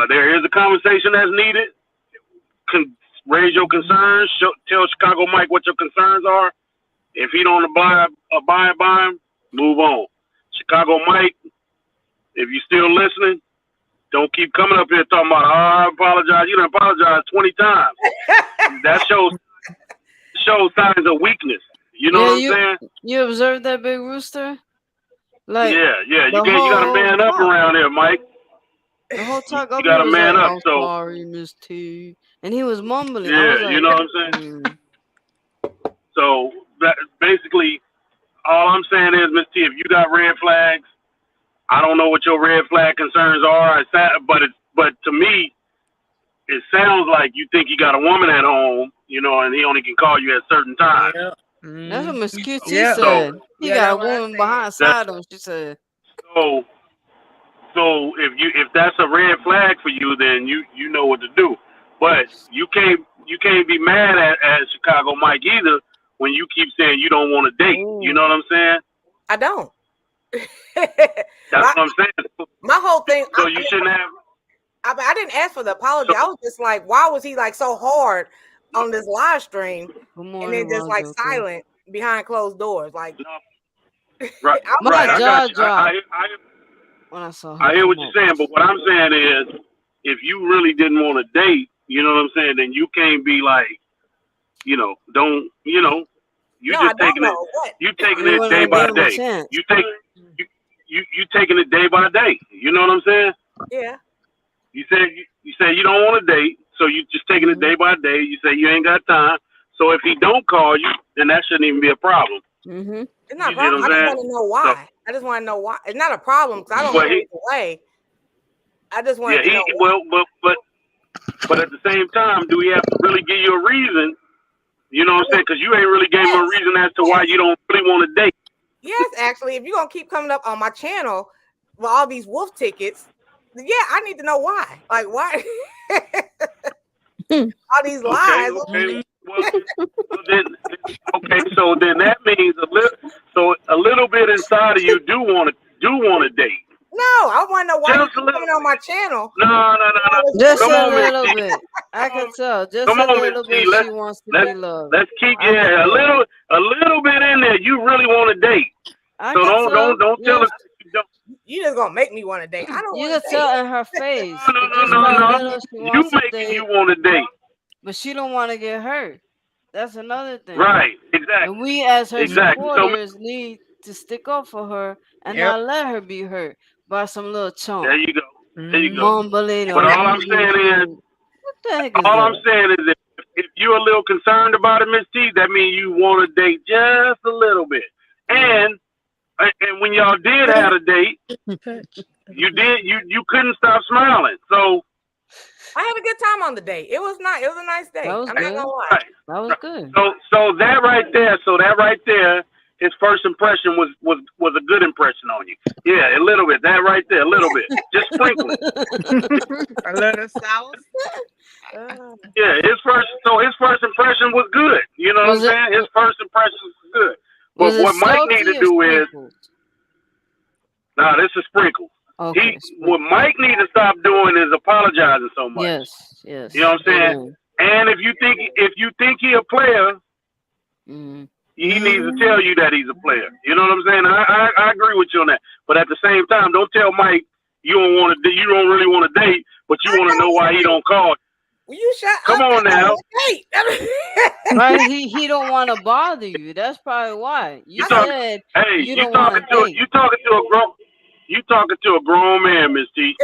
there is a conversation that's needed. Raise your concerns. Tell Chicago Mike what your concerns are. If he don't abide by him, move on. Chicago Mike, if you still listening, don't keep coming up here talking about, oh, I apologize. You done apologized 20 times. That shows signs of weakness. You know Yeah, what I'm saying? you observed that Big Rooster? Like Yeah. the You got to whole man up talk. around here, Mike. The whole You, talk you up got here to was man like, up. I'm So sorry, Miss T. And he was mumbling. I was yeah, you like, know what I'm saying. So that, basically, all I'm saying is, Miss T, if you got red flags, I don't know what your red flag concerns are. But to me, it sounds like you think you got a woman at home, you know, and he only can call you at certain times. Yeah. That's what Mm. Miss QT Yeah. said. He Yeah, got a that's what I woman said. behind side him. She said. So if that's a red flag for you, then you know what to do. But you can't be mad at Chicago Mike either when you keep saying you don't want to date. You know what I'm saying? I don't. That's what I'm saying. My whole thing. So you shouldn't have. I didn't ask for the apology. I was just like, why was he like so hard on this live stream and then just like silent behind closed doors? Like, right, I'm right. like, I got you. When I saw I hear what you're saying, but what I'm saying is, if you really didn't want to date, you know what I'm saying, then you can't be like, you know, don't, you know, you no, just I don't taking it, know. What? you taking You it day wanna by give him a day. chance. You taking it day by day. You know what I'm saying? Yeah. You say you don't want to date, so you just taking it day by day. You say you ain't got time. So if he don't call you, then that shouldn't even be a problem. Mm-hmm. It's not a You see what problem. I'm I just saying? want to know why. So, I just want to know why. It's not a problem because I don't Well, feel he- either way. I just yeah, wanted to he know why. well, but at the same time, do we have to really give you a reason? You know what I'm saying? Because you ain't really gave him a reason as to why you don't really want to date. Yes, actually, if you're gonna keep coming up on my channel with all these wolf tickets, yeah, I need to know why. Like, why? All these lies. Okay. Well, so then that means a little bit inside of you do want to date. No, I want to know why you Just a keep little coming on my channel. No. Just Come a on, Miss little T. bit. I can tell. Just Come a on, little Miss T. bit. She wants to be loved. Let's keep I can a tell. little bit in there. You really want to date. I So can don't tell. tell Yes. us you don't. You just gonna make me want to date. I don't You want can to date. tell in her face. Just by little, she You wants to making date, you want to date. but she don't want to get hurt. That's another thing. Right. Exactly. And we, as her Exactly. supporters, need to stick up for her and not let her be hurt by some little chump. There you go. There you go. Mumbling. But all I'm saying is, what the heck is all that? I'm saying is, if you're a little concerned about it, Miss T, that means you want to date just a little bit. And when y'all did have a date, you couldn't stop smiling. So I had a good time on the date. It was nice. It was a nice day. That was I'm good. not gonna lie. right. That was good. So that right there, his first impression was a good impression on you. Yeah, a little bit. That right there, a little bit. Just sprinkle it. A little sauce. Yeah, his first impression was good. You know what I'm saying? His first impression was good. But what Mike need to do is, this is sprinkle. Okay, what Mike need to stop doing is apologizing so much. Yes. You know what I'm saying? And if you think he a player, he needs to tell you that he's a player. You know what I'm saying? I agree with you on that. But at the same time, don't tell Mike you don't really want to date, but you want to know why he don't call. Will you shut Come up? on now. Right, he don't want to bother you. That's probably why. You said you don't want to date. You talking to a grown man, Miss T.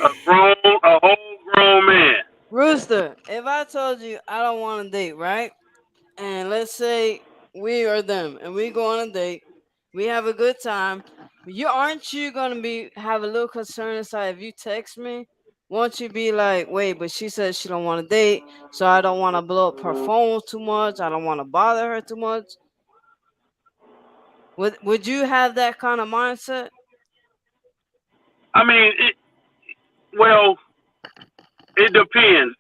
a whole grown man. Rooster, if I told you I don't want to date, right? And let's say we are them and we go on a date, we have a good time. Aren't you gonna have a little concern inside if you text me? Won't you be like, wait, but she said she don't want to date, so I don't want to blow up her phone too much. I don't want to bother her too much. Would you have that kind of mindset? I mean, it depends.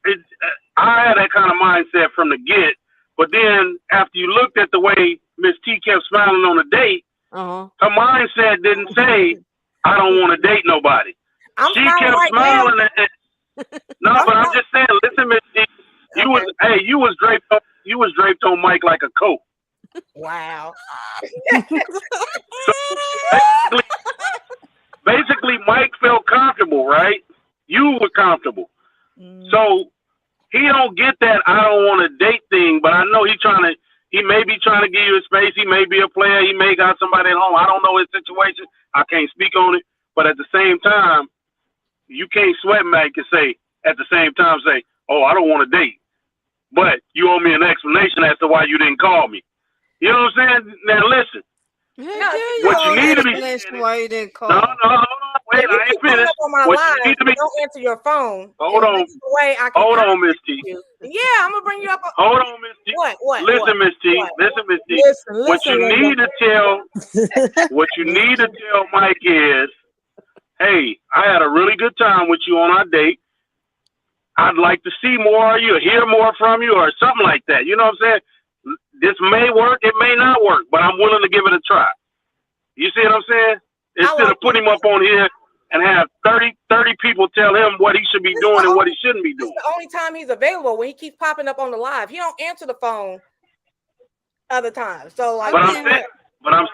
I had that kind of mindset from the get, but then after you looked at the way Miss T kept smiling on the date, her mindset didn't say, I don't want to date nobody. She kept smiling but I'm just saying, listen, Miss T, you was draped on Mike like a coat. Wow. So basically, Mike felt comfortable, right? You were comfortable. So he don't get that I don't want to date thing, but I know he may be trying to give you a space. He may be a player. He may got somebody at home. I don't know his situation. I can't speak on it. But at the same time, you can't sweat Mike and say, oh, I don't want to date. But you owe me an explanation as to why you didn't call me. You know what I'm saying? Now listen. What you need to be saying why you didn't call. No, wait, if you I keep ain't coming finished. up on my What you live need to and be. don't answer your phone, Hold and on. this is the way I can Hold on, Miss contact T. you. Yeah, I'm gonna bring you up. Hold on, Miss T. What? Listen, Miss T. What? Listen, Miss T. What Listen, you Linda. need to tell, what you need to tell Mike is, hey, I had a really good time with you on our date. I'd like to see more of you, hear more from you, or something like that. You know what I'm saying? This may work, it may not work, but I'm willing to give it a try. You see what I'm saying? Instead of putting him up on here and have 30 people tell him what he should be doing and what he shouldn't be doing. This is the only time he's available, when he keeps popping up on the live. He don't answer the phone other times. So like, But I'm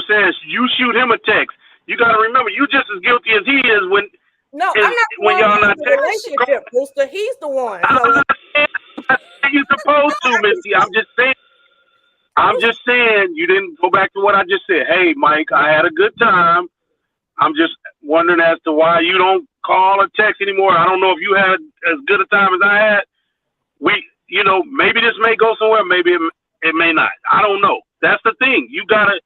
saying, you shoot him a text. You got to remember, you just as guilty as he is when. No, I'm not the one y'all in not the relationship, Booster. He's the one. So you're supposed to, Missy. I'm just saying you didn't go back to what I just said. Hey, Mike, I had a good time. I'm just wondering as to why you don't call or text anymore. I don't know if you had as good a time as I had. Maybe this may go somewhere. Maybe it may not. I don't know. That's the thing. You gotta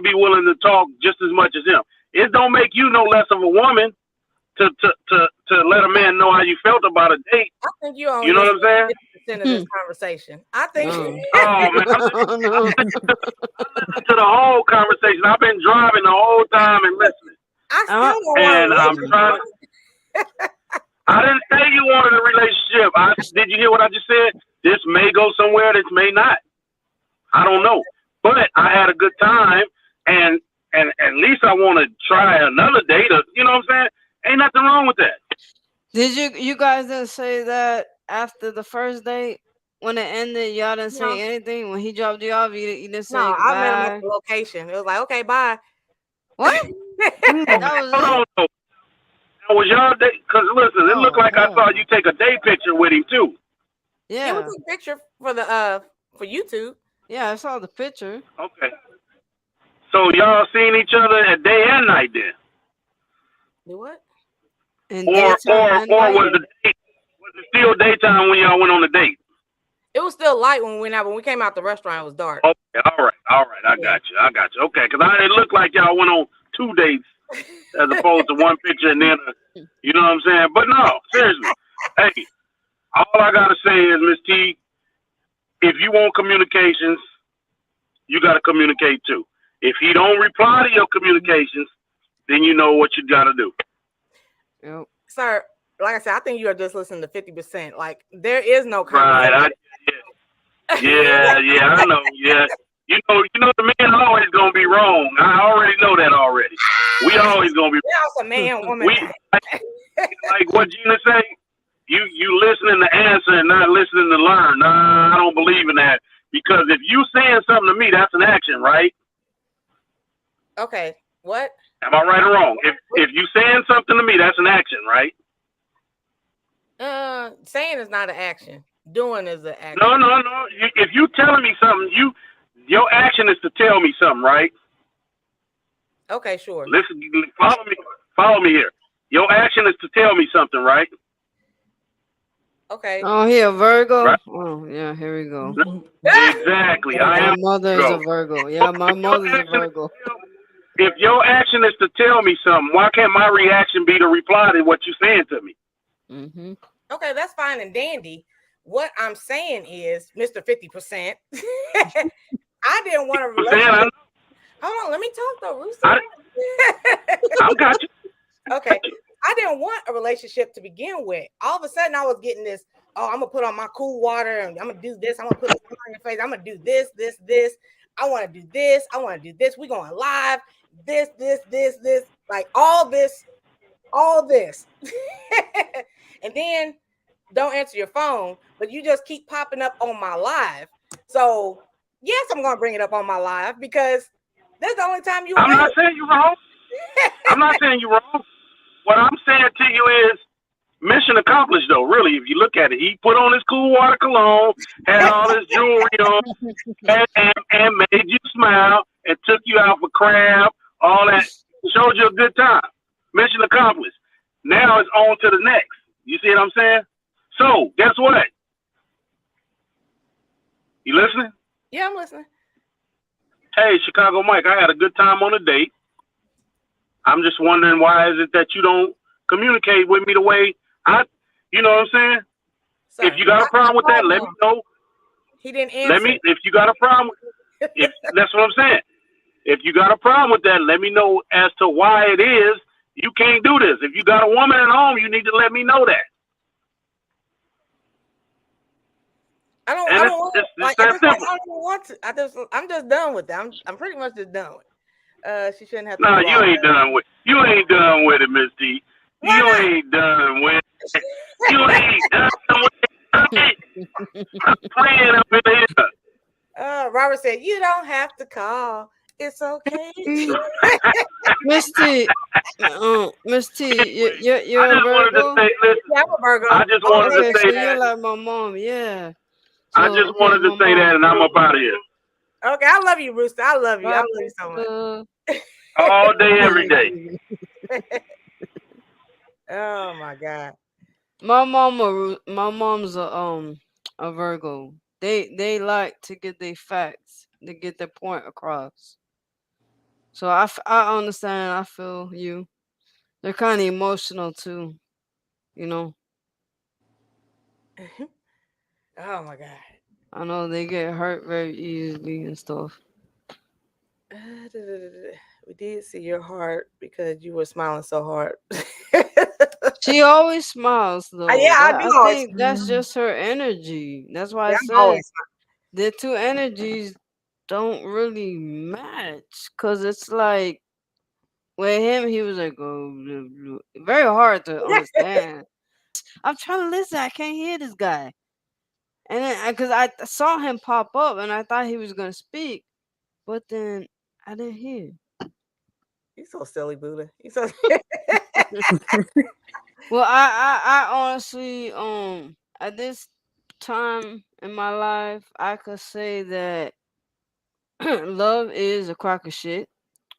be willing to talk just as much as him. It don't make you no less of a woman to let a man know how you felt about a date. I think you only know what I'm saying? 50% of this conversation. I think. Oh man, I listened to the whole conversation. I've been driving the whole time and listening. I still don't want I'm trying. I didn't say you wanted a relationship. Did you hear what I just said? This may go somewhere. This may not. I don't know. But I had a good time, and at least I want to try another date. You know what I'm saying? Ain't nothing wrong with that. Did you guys didn't say that after the first date? When it ended, y'all didn't say anything? When he dropped you off, you didn't say goodbye? I met him at the location. It was like, okay, bye. What? That was y'all date? Because listen, it looked like I saw you take a day picture with him too. Yeah, we took a picture for for YouTube. Yeah, I saw the picture. Okay. So y'all seen each other at day and night then? Do what? And or was it still daytime when y'all went on the date? It was still light when we went out. When we came out the restaurant, it was dark. Okay, all right. I got you. Okay, because it looked like y'all went on 2 dates as opposed to one picture and then, you know what I'm saying? But no, seriously. Hey, all I gotta say is, Miss T, if you want communications, you gotta communicate too. If he don't reply to your communications, then you know what you gotta do. Yep. Sir, like I said, I think you are just listening to 50%. Like, there is no conversation. Right. Yeah, I know. Yeah. You know the man always gonna be wrong. I already know that already. We always gonna be wrong. Man, woman. Like what Gina say? You listening to answer and not listening to learn. Nah, I don't believe in that. Because if you saying something to me, that's an action, right? Okay. What? Am I right or wrong? If you saying something to me, that's an action, right? Saying is not an action. Doing is an action. No. If you telling me something, your action is to tell me something, right? Okay, sure. Listen, follow me here. Your action is to tell me something, right? Okay. Oh, he a Virgo? Right? Oh, yeah, here we go. Exactly. My mother is a Virgo. Yeah, my mother's a Virgo. If your action is to tell me something, why can't my reaction be to reply to what you're saying to me? Mm-hmm. Okay, that's fine and dandy. What I'm saying is, Mr. 50%, I didn't want a relationship. Hold on, let me talk though, Rooster. I got you. Okay, I didn't want a relationship to begin with. All of a sudden, I was getting this. Oh, I'm gonna put on my cool water, and I'm gonna do this. I'm gonna put this on your face. I'm gonna do this. I want to do this. I want to do this. We going live. This. Like all this. And then don't answer your phone, but you just keep popping up on my live. So yes, I'm gonna bring it up on my live because that's the only time you. I'm not saying you're wrong. I'm not saying you're wrong. What I'm saying to you is mission accomplished, though. Really, if you look at it, he put on his cool water cologne, had all his jewelry on, and made you smile and took you out for crab. All that showed you a good time. Mission accomplished. Now it's on to the next. You see what I'm saying? So guess what? You listening? Yeah, I'm listening. Hey, Chicago Mike, I had a good time on a date. I'm just wondering why is it that you don't communicate with me the way I, you know what I'm saying? Sir, If you got a problem with that, called let me him. know. He didn't answer. If you got a problem, if that's what I'm saying. If you got a problem with that, let me know as to why it is you can't do this. If you got a woman at home, you need to let me know that. I don't And like it's at that this point, simple. I don't even want to. I'm just done with that. I'm pretty much just done with it. She shouldn't have to No, do all that. you ain't done with it, Miss T. Why You not? ain't done with it. You ain't done with it. I'm playing up in here. Robert said, "You don't have to call. It's okay." Miss T, Miss T, I you're a just wanted to Virgo. say, listen, Yeah, I'm a Virgo. I just All wanted to day, Okay, say so every you're that. day. like my mom, yeah. I So just okay, wanted to my say that, mom. and I'm up out of here. Okay, I love you, Rooster. I love you. I Bye, love you so much. All day, every day. Oh my God. my mom's a Virgo. They like to get their facts, to get their point across. So I understand. I feel you. They're kind of emotional too, you know. Oh my God. I know they get hurt very easily and stuff. We did see your heart because you were smiling so hard. She always smiles though. Yeah, I That do I always. think that's just her energy. That's why I Yeah, I'm said always. the two energies don't really match. Cause it's like with him, he was like, oh, very hard to understand. I'm trying to listen. I can't hear this guy. And then, because I saw him pop up and I thought he was going to speak, but then I didn't hear. He's so silly, Buddha. He's so. Well, I honestly, at this time in my life, I could say that love is a crock of shit.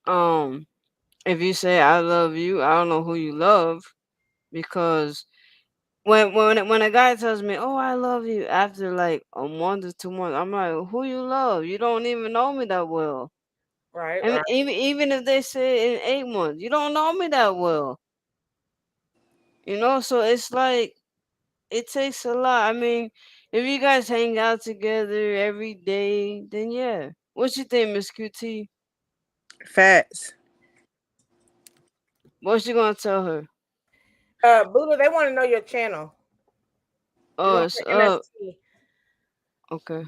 Um, if you say I love you, I don't know who you love because when a guy tells me, "Oh, I love you," after like a month or 2 months, I'm like, "Who you love? You don't even know me that well." Right, And right. even if they say in 8 months, you don't know me that well, you know. So it's like it takes a lot. I mean, if you guys hang out together every day, then yeah. What you think, Miss QT? Facts. What you gonna tell her? Buddha, they want to know your channel. You're Oh, on it's your up. MST. Okay.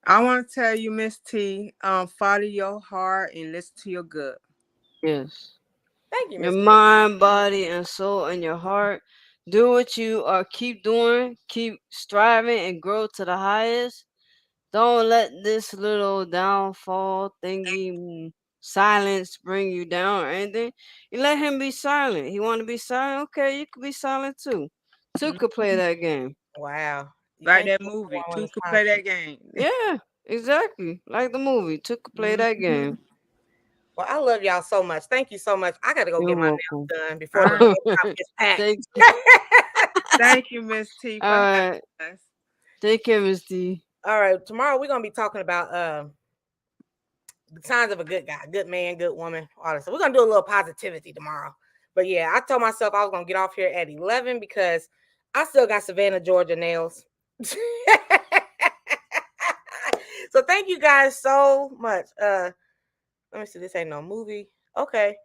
I want to tell you, Miss T, follow your heart and listen to your gut. Yes. Thank you, Your Miss T. mind, body, and soul, and your heart. Do what you keep doing. Keep striving and grow to the highest. Don't let this little downfall thingy, silence bring you down or anything. You let him be silent. He want to be silent. Okay, you could be silent too. Two could play that game. Wow. You Like can't that get movie. one when Two it's could time play to. that game. Yeah, exactly. Like the movie. Two could play that Mhm. game. Well, I love y'all so much. Thank you so much. I got to go You're get my welcome. nails done All before the right. workshop gets packed. Thank, Thank you, Miss T, all for having right. us. Take care, Miss D. All right. Tomorrow we're gonna be talking about the signs of a good guy, good man, good woman, all that. So we're gonna do a little positivity tomorrow. But yeah, I told myself I was gonna get off here at 11 because I still got Savannah, Georgia nails. So thank you guys so much. Let me see. This ain't no movie. Okay.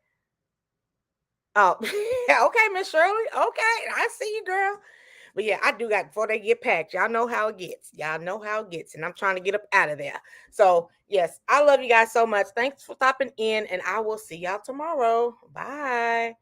Oh, okay, Miss Shirley. Okay, I see you, girl. But yeah, I do got before they get packed. Y'all know how it gets. Y'all know how it gets, and I'm trying to get up out of there. So yes, I love you guys so much. Thanks for stopping in, and I will see y'all tomorrow. Bye.